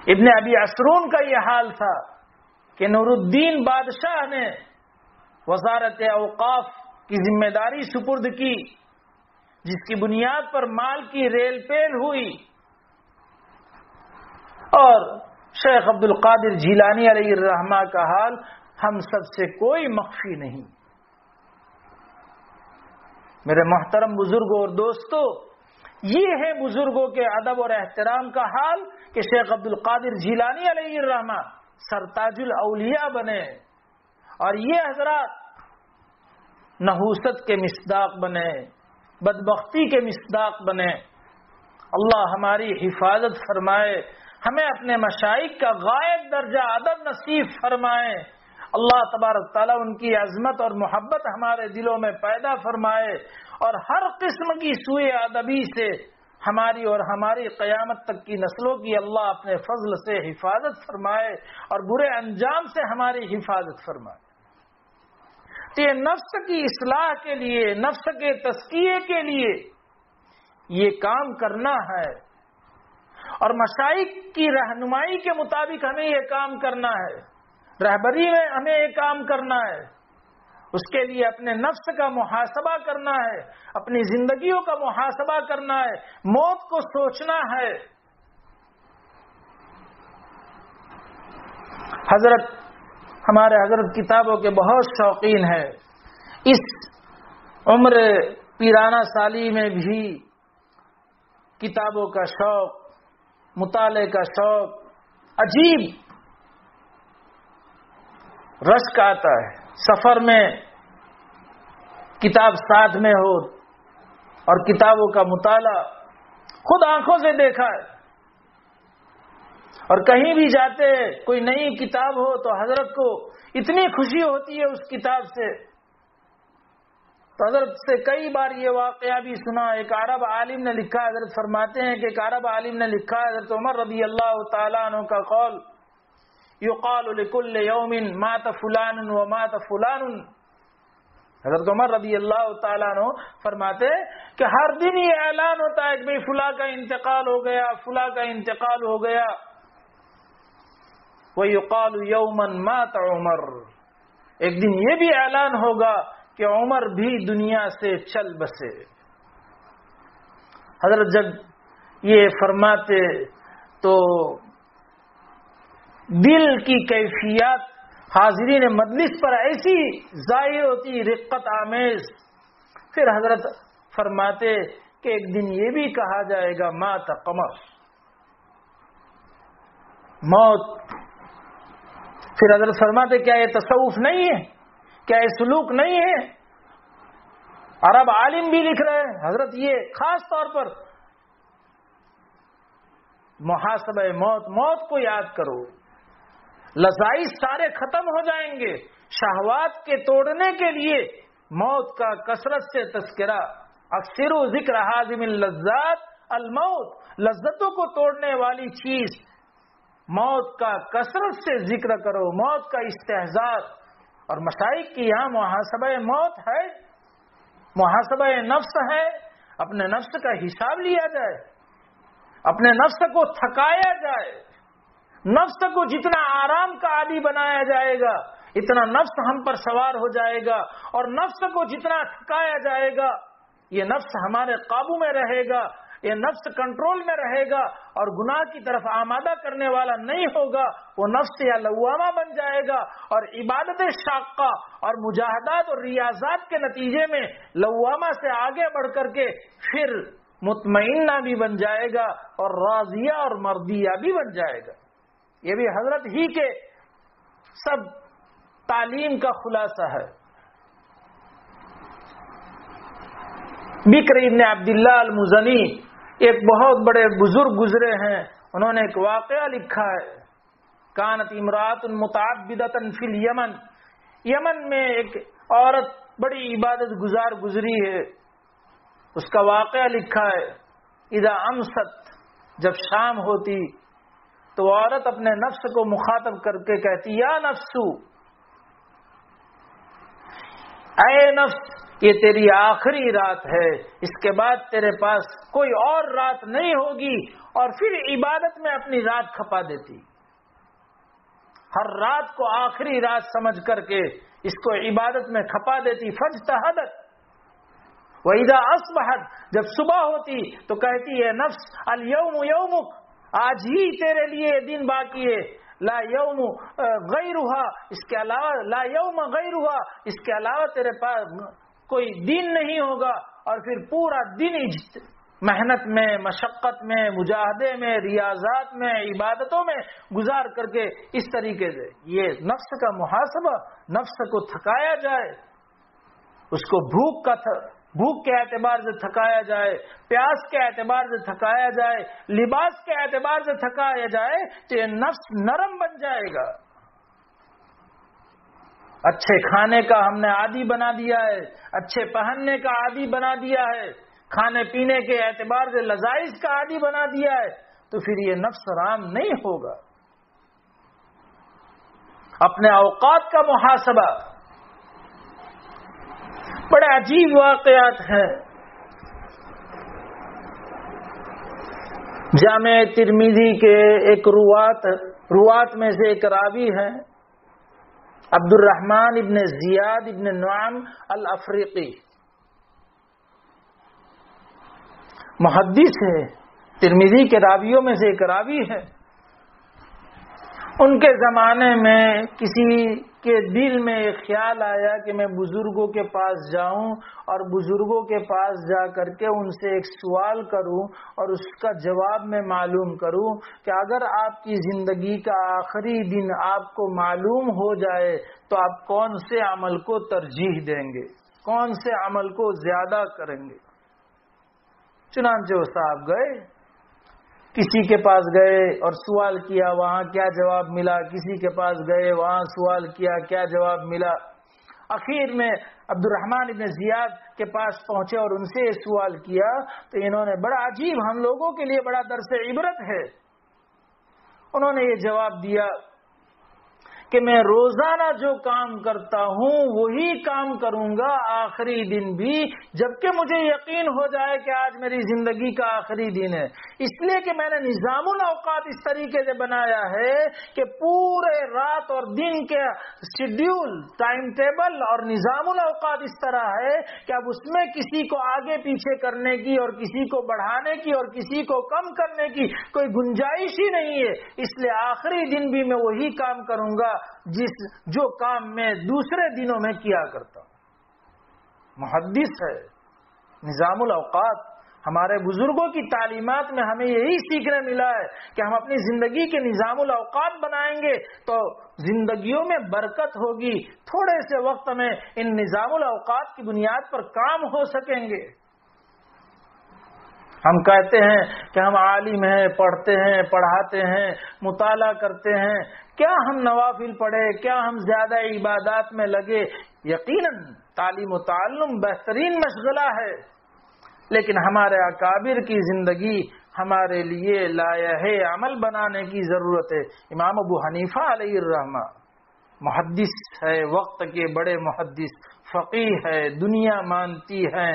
ابن ابی عصرون کا یہ حال تھا کہ نور الدین بادشاہ نے وزارت اوقاف کی ذمہ داری سپرد کی، جس کی بنیاد پر مال کی ریل پیل ہوئی، اور شیخ عبد القادر جیلانی علیہ الرحمہ کا حال ہم سب سے کوئی مخفی نہیں۔ میرے محترم بزرگوں اور دوستوں، یہ ہے بزرگوں کے ادب اور احترام کا حال کہ شیخ عبد القادر جیلانی علیہ الرحمہ سرتاج الاولیاء بنے، اور یہ حضرات نحوست کے مصداق بنے، بدبختی کے مصداق بنے۔ اللہ ہماری حفاظت فرمائے، ہمیں اپنے مشائخ کا غائب درجہ ادب نصیب فرمائے، اللہ تبارک تعالیٰ ان کی عظمت اور محبت ہمارے دلوں میں پیدا فرمائے، اور ہر قسم کی سوء ادبی سے ہماری اور ہماری قیامت تک کی نسلوں کی اللہ اپنے فضل سے حفاظت فرمائے، اور برے انجام سے ہماری حفاظت فرمائے۔ تو یہ نفس کی اصلاح کے لیے، نفس کے تزکیے کے لیے یہ کام کرنا ہے، اور مشائخ کی رہنمائی کے مطابق ہمیں یہ کام کرنا ہے، رہبری میں ہمیں یہ کام کرنا ہے۔ اس کے لیے اپنے نفس کا محاسبہ کرنا ہے، اپنی زندگیوں کا محاسبہ کرنا ہے، موت کو سوچنا ہے۔ ہمارے حضرت کتابوں کے بہت شوقین ہیں، اس عمر پیرانہ سالی میں بھی کتابوں کا شوق، مطالعے کا شوق عجیب رشک آتا ہے۔ سفر میں کتاب ساتھ میں ہو اور کتابوں کا مطالعہ خود آنکھوں سے دیکھا ہے، اور کہیں بھی جاتے کوئی نئی کتاب ہو تو حضرت کو اتنی خوشی ہوتی ہے اس کتاب سے۔ تو حضرت سے کئی بار یہ واقعہ بھی سنا، ایک عرب عالم نے لکھا، حضرت فرماتے ہیں کہ ایک عرب عالم نے لکھا، حضرت عمر رضی اللہ تعالیٰ عنہ کا قول، یقال لکل یوم مات فلان ومات فلان۔ حضرت عمر رضی اللہ تعالیٰ عنہ فرماتے کہ ہر دن یہ اعلان ہوتا ہے کہ بھئی فلاں کا انتقال ہو گیا، فلاں کا انتقال ہو گیا۔ وَيُقَالُ يَوْمًا مَاتَ عُمَرُ، ایک دن یہ بھی اعلان ہوگا کہ عمر بھی دنیا سے چل بسے۔ حضرت جب یہ فرماتے تو دل کی کیفیات حاضرین مجلس پر ایسی ظاہر ہوتی، رقت آمیز۔ پھر حضرت فرماتے کہ ایک دن یہ بھی کہا جائے گا مات قمر، موت۔ پھر حضرت فرماتے کیا یہ تصوف نہیں ہے، کیا یہ سلوک نہیں ہے؟ عرب عالم بھی لکھ رہے ہیں، حضرت یہ خاص طور پر محاسبہ موت، موت کو یاد کرو، لذائذ سارے ختم ہو جائیں گے۔ شہوات کے توڑنے کے لیے موت کا کثرت سے تذکرہ، اکثر ذکر حازم اللذات الموت، لذتوں کو توڑنے والی چیز موت کا کثرت سے ذکر کرو، موت کا استحضار۔ اور مشائخ کی یہاں محاسبہ موت ہے، محاسبہ نفس ہے، اپنے نفس کا حساب لیا جائے، اپنے نفس کو تھکایا جائے، نفس کو جتنا آرام کا عادی بنایا جائے گا اتنا نفس ہم پر سوار ہو جائے گا، اور نفس کو جتنا تھکایا جائے گا یہ نفس ہمارے قابو میں رہے گا۔ یہ نفس کنٹرول میں رہے گا اور گناہ کی طرف آمادہ کرنے والا نہیں ہوگا، وہ نفس یا لوامہ بن جائے گا، اور عبادت شاقہ اور مجاہدات اور ریاضات کے نتیجے میں لوامہ سے آگے بڑھ کر کے پھر مطمئنہ بھی بن جائے گا اور راضیہ اور مردیہ بھی بن جائے گا۔ یہ بھی حضرت ہی کے سب تعلیم کا خلاصہ ہے۔ بکر ابن عبداللہ المزنی ایک بہت بڑے بزرگ گزرے ہیں، انہوں نے ایک واقعہ لکھا ہے، کانت امرات متعبدۃ فی الیمن، یمن میں ایک عورت بڑی عبادت گزار گزری ہے، اس کا واقعہ لکھا ہے، اذا امست، جب شام ہوتی تو وہ عورت اپنے نفس کو مخاطب کر کے کہتی، یا نفسو، اے نفس، یہ تیری آخری رات ہے، اس کے بعد تیرے پاس کوئی اور رات نہیں ہوگی، اور پھر عبادت میں اپنی رات کھپا دیتی، ہر رات کو آخری رات سمجھ کر کے اس کو عبادت میں کھپا دیتی، فاجتہدت، وَإِذَا أَصْبَحَتْ، جب صبح ہوتی تو کہتی ہے نفس، الْيَوْمُ يَوْمُكَ، آج ہی تیرے لیے دن باقی ہے، لا یوم غیرہا، اس کے علاوہ، لا یوم غیرہا، اس کے علاوہ تیرے پاس کوئی دن نہیں ہوگا، اور پھر پورا دن محنت میں، مشقت میں، مجاہدے میں، ریاضات میں، عبادتوں میں گزار کر کے اس طریقے سے یہ نفس کا محاسبہ، نفس کو تھکایا جائے، اس کو بھوک کے اعتبار سے تھکایا جائے، پیاس کے اعتبار سے تھکایا جائے، لباس کے اعتبار سے تھکایا جائے، تو یہ نفس نرم بن جائے گا۔ اچھے کھانے کا ہم نے عادی بنا دیا ہے، اچھے پہننے کا عادی بنا دیا ہے، کھانے پینے کے اعتبار سے لذائذ کا عادی بنا دیا ہے، تو پھر یہ نفس رام نہیں ہوگا۔ اپنے اوقات کا محاسبہ، بڑے عجیب واقعات ہیں۔ جامع ترمذی کے ایک روات میں سے ایک راوی ہیں، عبد الرحمن ابن زیاد ابن نعم الافریقی، محدث ہے، ترمذی کے راویوں میں سے ایک راوی ہے۔ ان کے زمانے میں کسی کے دل میں ایک خیال آیا کہ میں بزرگوں کے پاس جاؤں اور بزرگوں کے پاس جا کر کے ان سے ایک سوال کروں اور اس کا جواب میں معلوم کروں کہ اگر آپ کی زندگی کا آخری دن آپ کو معلوم ہو جائے تو آپ کون سے عمل کو ترجیح دیں گے، کون سے عمل کو زیادہ کریں گے۔ چنانچہ وہ صاحب گئے، کسی کے پاس گئے اور سوال کیا، وہاں کیا جواب ملا، کسی کے پاس گئے وہاں سوال کیا، کیا جواب ملا۔ اخیر میں عبد الرحمن ابن زیاد کے پاس پہنچے اور ان سے سوال کیا تو انہوں نے بڑا عجیب، ہم لوگوں کے لیے بڑا درس عبرت ہے، انہوں نے یہ جواب دیا کہ میں روزانہ جو کام کرتا ہوں وہی کام کروں گا آخری دن بھی، جبکہ مجھے یقین ہو جائے کہ آج میری زندگی کا آخری دن ہے، اس لیے کہ میں نے نظام الاوقات اس طریقے سے بنایا ہے کہ پورے رات اور دن کے شیڈیول، ٹائم ٹیبل اور نظام الاوقات اس طرح ہے کہ اب اس میں کسی کو آگے پیچھے کرنے کی اور کسی کو بڑھانے کی اور کسی کو کم کرنے کی کوئی گنجائش ہی نہیں ہے، اس لیے آخری دن بھی میں وہی کام کروں گا جو کام میں دوسرے دنوں میں کیا کرتا ہوں۔ محدث ہے، نظام الاوقات۔ ہمارے بزرگوں کی تعلیمات میں ہمیں یہی سیکھنے ملا ہے کہ ہم اپنی زندگی کے نظام الاوقات بنائیں گے تو زندگیوں میں برکت ہوگی، تھوڑے سے وقت میں ان نظام الاوقات کی بنیاد پر کام ہو سکیں گے۔ ہم کہتے ہیں کہ ہم عالم ہیں، پڑھتے ہیں، پڑھاتے ہیں، مطالعہ کرتے ہیں، کیا ہم نوافل پڑھے، کیا ہم زیادہ عبادات میں لگے؟ یقیناً تعلیم و تعلم بہترین مشغلہ ہے، لیکن ہمارے اکابر کی زندگی ہمارے لیے لائحہ عمل بنانے کی ضرورت ہے۔ امام ابو حنیفہ علیہ الرحمہ محدث ہے، وقت کے بڑے محدث، فقیہ ہے، دنیا مانتی ہے،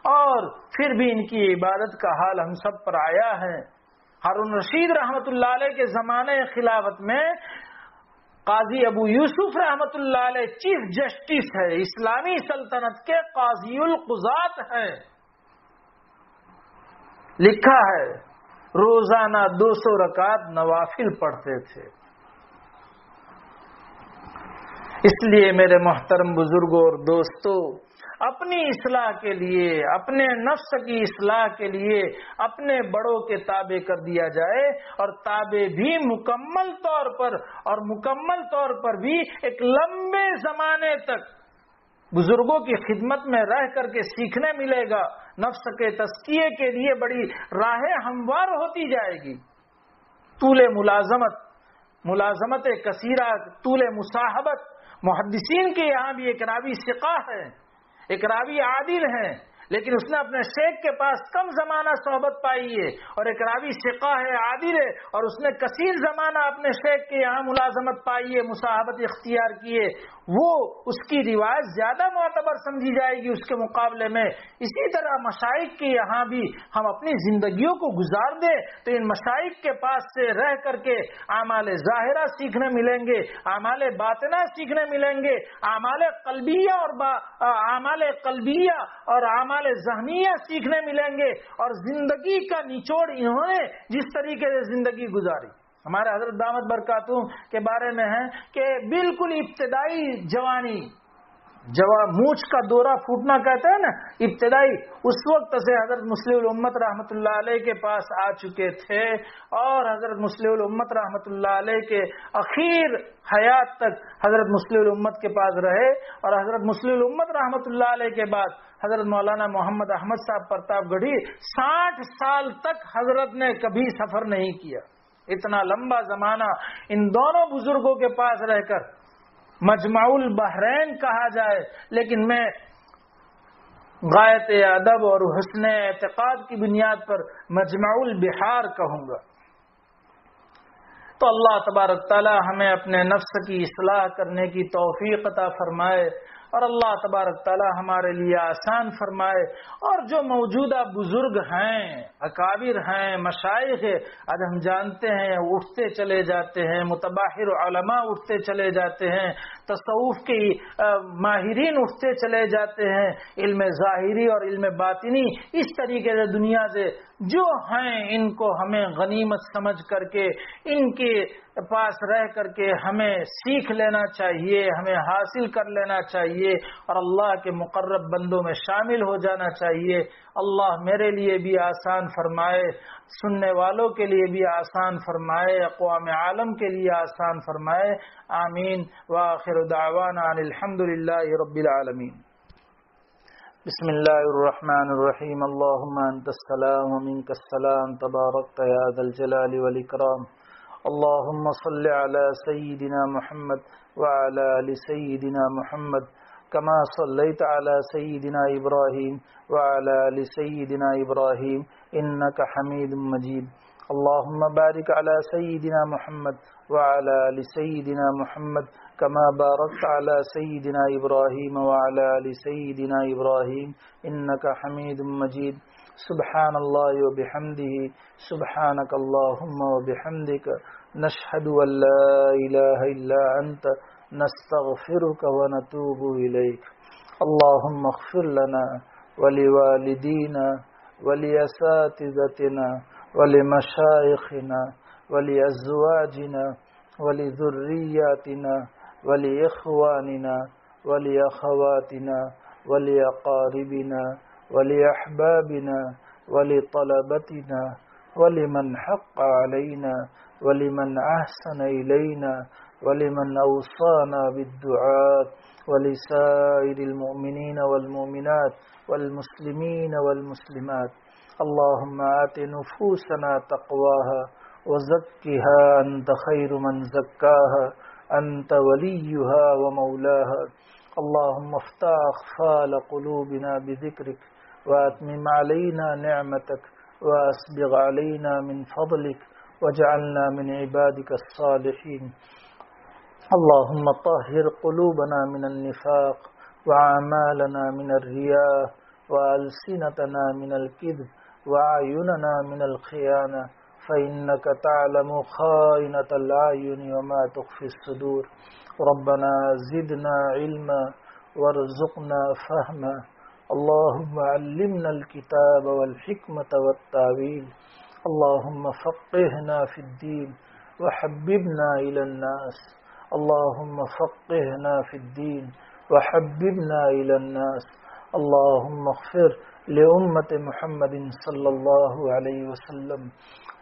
اور پھر بھی ان کی عبادت کا حال ہم سب پر آیا ہے۔ ہارون رشید رحمۃ اللہ علیہ کے زمانے خلافت میں قاضی ابو یوسف رحمۃ اللہ علیہ چیف جسٹس ہے، اسلامی سلطنت کے قاضی القضات ہیں۔ لکھا ہے روزانہ 200 رکعت نوافل پڑھتے تھے۔ اس لیے میرے محترم بزرگوں اور دوستوں، اپنی اصلاح کے لیے، اپنے نفس کی اصلاح کے لیے اپنے بڑوں کے تابع کر دیا جائے، اور تابع بھی مکمل طور پر بھی ایک لمبے زمانے تک بزرگوں کی خدمت میں رہ کر کے سیکھنے ملے گا۔ نفس کے تزکیے کے لیے بڑی راہیں ہموار ہوتی جائے گی۔ طول ملازمت کثیرہ، طول مصاحبت۔ محدثین کے یہاں بھی ایک راوی ثقہ ہے، ایک راوی عادل ہے، لیکن اس نے اپنے شیخ کے پاس کم زمانہ صحبت پائی ہے، اور ایک راوی ثقہ ہے، عادل ہے، اور اس نے کثیر زمانہ اپنے شیخ کے یہاں ملازمت پائی ہے، مصاحبت اختیار کی ہے، وہ اس کی روایت زیادہ معتبر سمجھی جائے گی اس کے مقابلے میں۔ اسی طرح مشائخ کے یہاں بھی ہم اپنی زندگیوں کو گزار دیں تو ان مشائخ کے پاس سے رہ کر کے اعمال ظاہرہ سیکھنے ملیں گے، اعمال باطنہ سیکھنے ملیں گے، اعمال قلبیہ اور اعمال ذہنیہ سیکھنے ملیں گے، اور زندگی کا نچوڑ انہوں نے جس طریقے سے زندگی گزاری، ہمارے حضرت دامت برکاتہم کے بارے میں ہے کہ بالکل ابتدائی جوانی، مونچھ کا دورہ پھوٹنا کہتے ہیں نا، ابتدائی، اس وقت سے حضرت مسلم الامت رحمۃ اللہ علیہ کے پاس آ چکے تھے، اور حضرت مسلم الامت رحمۃ اللہ علیہ کے اخیر حیات تک حضرت مسلم الامت کے پاس رہے، اور حضرت مسلم الامت رحمۃ اللہ علیہ کے بعد حضرت مولانا محمد احمد صاحب پرتاپ گڑھی 60 سال تک حضرت نے کبھی سفر نہیں کیا۔ اتنا لمبا زمانہ ان دونوں بزرگوں کے پاس رہ کر مجمع البحرین کہا جائے، لیکن میں غایت ادب اور حسن اعتقاد کی بنیاد پر مجمع البحار کہوں گا۔ تو اللہ تبارک تعالی ہمیں اپنے نفس کی اصلاح کرنے کی توفیق عطا فرمائے، اور اللہ تبارک تعالی ہمارے لیے آسان فرمائے، اور جو موجودہ بزرگ ہیں، اکابر ہیں، مشائخ ہیں، آج ہم جانتے ہیں اٹھتے چلے جاتے ہیں، متباحر علماء اٹھتے چلے جاتے ہیں، تصوف کی ماہرین اٹھتے چلے جاتے ہیں، علم ظاہری اور علم باطنی اس طریقے سے دنیا سے جو ہیں، ان کو ہمیں غنیمت سمجھ کر کے ان کے پاس رہ کر کے ہمیں سیکھ لینا چاہیے، ہمیں حاصل کر لینا چاہیے، اور اللہ کے مقرب بندوں میں شامل ہو جانا چاہیے۔ اللہ میرے لیے بھی آسان فرمائے، سننے والوں کے لیے بھی آسان فرمائے، اقوام عالم کے لیے آسان فرمائے، آمین۔ وآخر دعوانا ان الحمدللہ رب العالمین۔ بسم اللہ الرحمن الرحیم۔ اللہم انت السلام ومنک السلام، تبارکت یا ذا الجلال والاکرام۔ اللهم صل على سيدنا محمد وعلى آل سيدنا محمد كما صليت على سيدنا إبراهيم وعلى آل سيدنا إبراهيم إنك حميد مجيد۔ اللهم بارك على سيدنا محمد وعلى آل سيدنا محمد كما باركت على سيدنا إبراهيم وعلى آل سيدنا إبراهيم إنك حميد مجيد۔ سبحان الله وبحمده، سبحانك اللهم وبحمدك، نشهد أن لا إله إلا أنت، نستغفرك ونتوب إليك۔ اللهم اغفر لنا ولوالدينا ولأساتذتنا ولمشايخنا ولأزواجنا ولذرياتنا ولإخواننا ولأخواتنا ولأقاربنا ولأحبابنا ولطلبتنا ولمن حق علينا ولمن أحسن إلينا ولمن أوصانا بالدعاء ولسائر المؤمنين والمؤمنات والمسلمين والمسلمات۔ اللهم آت نفوسنا تقواها وزكها أنت خير من زكاها، أنت وليها ومولاها۔ اللهم افتح أقفال قلوبنا بذكرك، وأتمم علينا نعمتك، وأسبغ علينا من فضلك، واجعلنا من عبادك الصالحين۔ اللهم طهر قلوبنا من النفاق، وأعمالنا من الرياء، وألسنتنا من الكذب، وأعيننا من الخيانة، فإنك تعلم خائنة الأعين وما تخفي الصدور۔ ربنا زدنا علما وارزقنا فهما، اللهم علمنا الكتاب والحكمة والتاويل اللهم فقهنا في الدين وحببنا إلى الناس اللهم فقهنا في الدين وحببنا إلى الناس اللهم اغفر لأمة محمد صلى الله عليه وسلم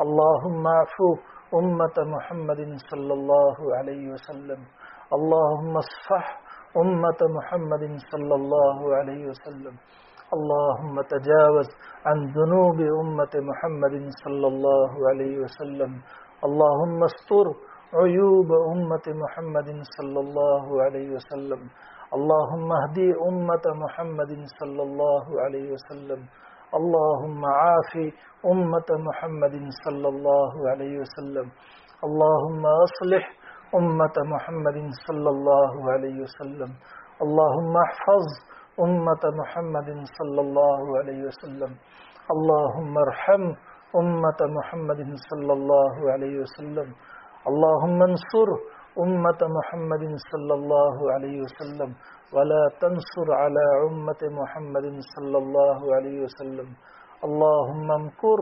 اللهم اعفو أمة محمد صلى الله عليه وسلم اللهم اصفح أمة محمد صلى الله عليه وسلم اللهم تجاوز عن ذنوب أمة محمد صلى الله عليه وسلم اللهم استر عيوب أمة محمد صلى الله عليه وسلم اللهم اهدي أمة محمد صلى الله عليه وسلم اللهم عافي أمة محمد صلى الله عليه وسلم اللهم أصلح أمة محمد صلى الله عليه وسلم اللهم احفظ أمة محمد صلى الله عليه وسلم اللهم ارحم أمة محمد صلى الله عليه وسلم اللهم انصر أمة محمد صلى الله عليه وسلم ولا تنصر على أمة محمد صلى الله عليه وسلم اللهم امكر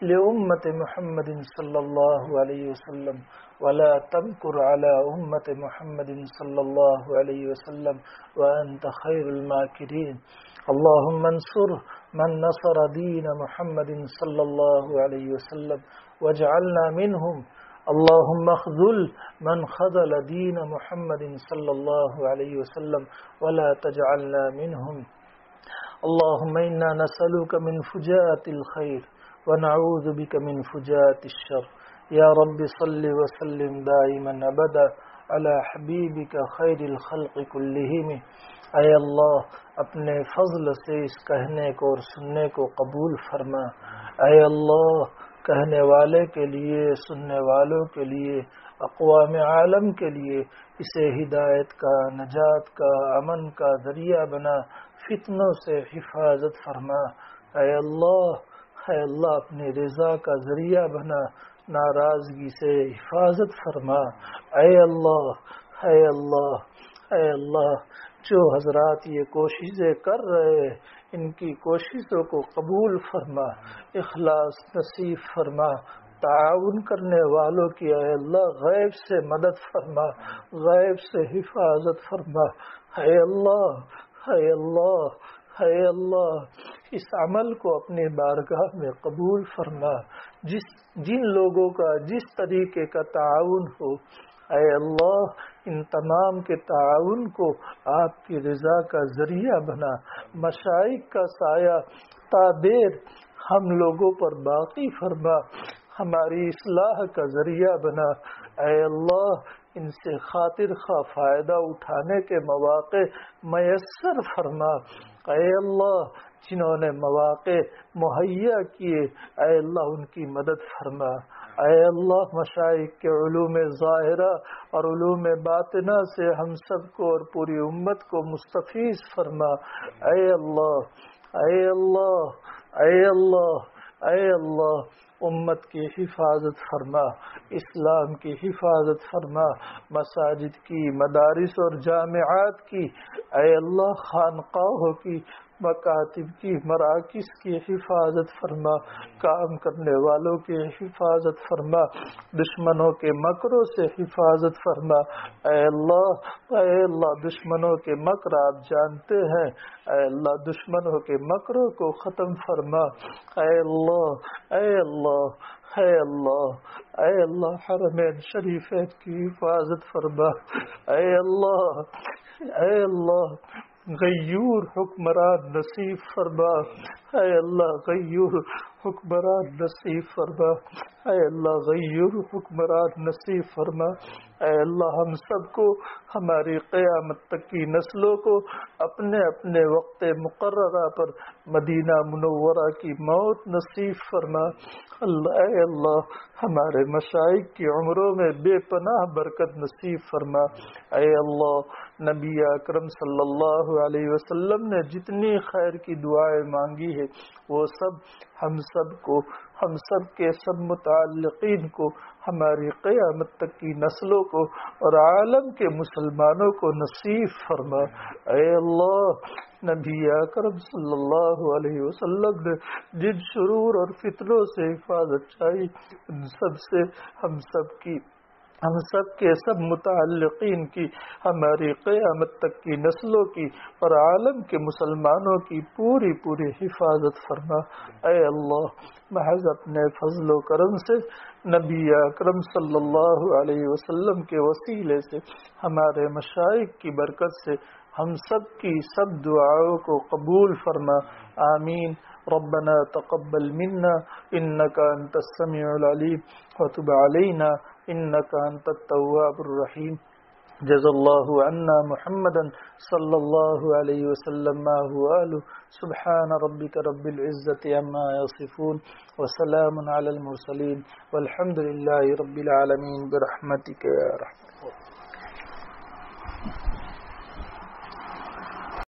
لأمة محمد صلى الله عليه وسلم ولا تمكر على أمة محمد صلى الله عليه وسلم وأنت خير الماكرين اللهم انصر من نصر دين محمد صلى الله عليه وسلم واجعلنا منهم اللهم اخذل من خذل دين محمد صلى الله عليه وسلم ولا تجعلنا منهم اللهم إنا نسألك من فجاءة الخير ونعوذ بك من فجاءة الشر یا رب صل وسلم دائما ابدا علی حبیبک خیر الخلق کلہم اے اللہ اپنے فضل سے اس کہنے کو اور سننے کو قبول فرما اے اللہ کہنے والے کے لیے سننے والوں کے لیے اقوام عالم کے لیے اسے ہدایت کا نجات کا امن کا ذریعہ بنا فتنوں سے حفاظت فرما اے اللہ اپنی رضا کا ذریعہ بنا ناراضگی سے حفاظت فرما اے اللہ جو حضرات یہ کوششیں کر رہے ان کی کوششوں کو قبول فرما اخلاص نصیب فرما تعاون کرنے والوں کی اے اللہ غیب سے مدد فرما غیب سے حفاظت فرما اے اللہ اس عمل کو اپنے بارگاہ میں قبول فرما جن لوگوں کا جس طریقے کا تعاون ہو اے اللہ ان تمام کے تعاون کو آپ کی رضا کا ذریعہ بنا مشائخ کا سایہ تا دیر ہم لوگوں پر باقی فرما ہماری اصلاح کا ذریعہ بنا اے اللہ ان سے خاطر خواہ فائدہ اٹھانے کے مواقع میسر فرما اے اللہ جنہوں نے مواقع مہیا کیے اے اللہ ان کی مدد فرما اے اللہ مشائخ کے علوم ظاہرہ اور علوم باطنہ سے ہم سب کو اور پوری امت کو مستفیض فرما اے اللہ امت کی حفاظت فرما اسلام کی حفاظت فرما مساجد کی مدارس اور جامعات کی اے اللہ خانقاہوں کی مکاتب کی مراکز کی حفاظت فرما کام کرنے والوں کی حفاظت فرما دشمنوں کے مکروں سے حفاظت فرما اے اللہ دشمنوں کے مکر آپ جانتے ہیں اے اللہ دشمنوں کے مکروں کو ختم فرما اے اللہ حرمین شریفین کی حفاظت فرما اے اللہ غیور حکمران نصیب فرما اے اللہ غیور حکمران نصیب فرما اے اللہ غیور حکمران نصیب فرما اے اللہ ہم سب کو ہماری قیامت تک کی نسلوں کو اپنے اپنے وقت مقررہ پر مدینہ منورہ کی موت نصیب فرما اے اللہ ہمارے مشائخ کی عمروں میں بے پناہ برکت نصیب فرما اے اللہ نبی اکرم صلی اللہ علیہ وسلم نے جتنی خیر کی دعائیں مانگی ہے وہ سب ہم سب کے سب متعلقین کو ہماری قیامت تک کی نسلوں کو اور عالم کے مسلمانوں کو نصیب فرما اے اللہ نبی اکرم صلی اللہ علیہ وسلم نے جن شرور اور فتنوں سے حفاظت چاہی، ان سب سے ہم سب کے سب متعلقین کی، ہماری قیامت تک کی نسلوں کی اور عالم کے مسلمانوں کی پوری حفاظت فرما۔ اے اللہ، محض اپنے فضل و کرم سے نبی اکرم صلی اللہ علیہ وسلم کے وسیلے سے، ہمارے مشائخ کی برکت سے ہم سب کی سب دعاؤں کو قبول فرما، آمین۔ ربنا تقبل منا انك انت السميع العليم وتب علينا انك انت التواب الرحيم۔ جزا اللہ عنا محمدا صلی اللہ علیہ وسلم ما هو آله سبحان ربك رب العزة عما يصفون وسلام على المرسلين والحمد لله رب العالمين برحمتك يا رحمن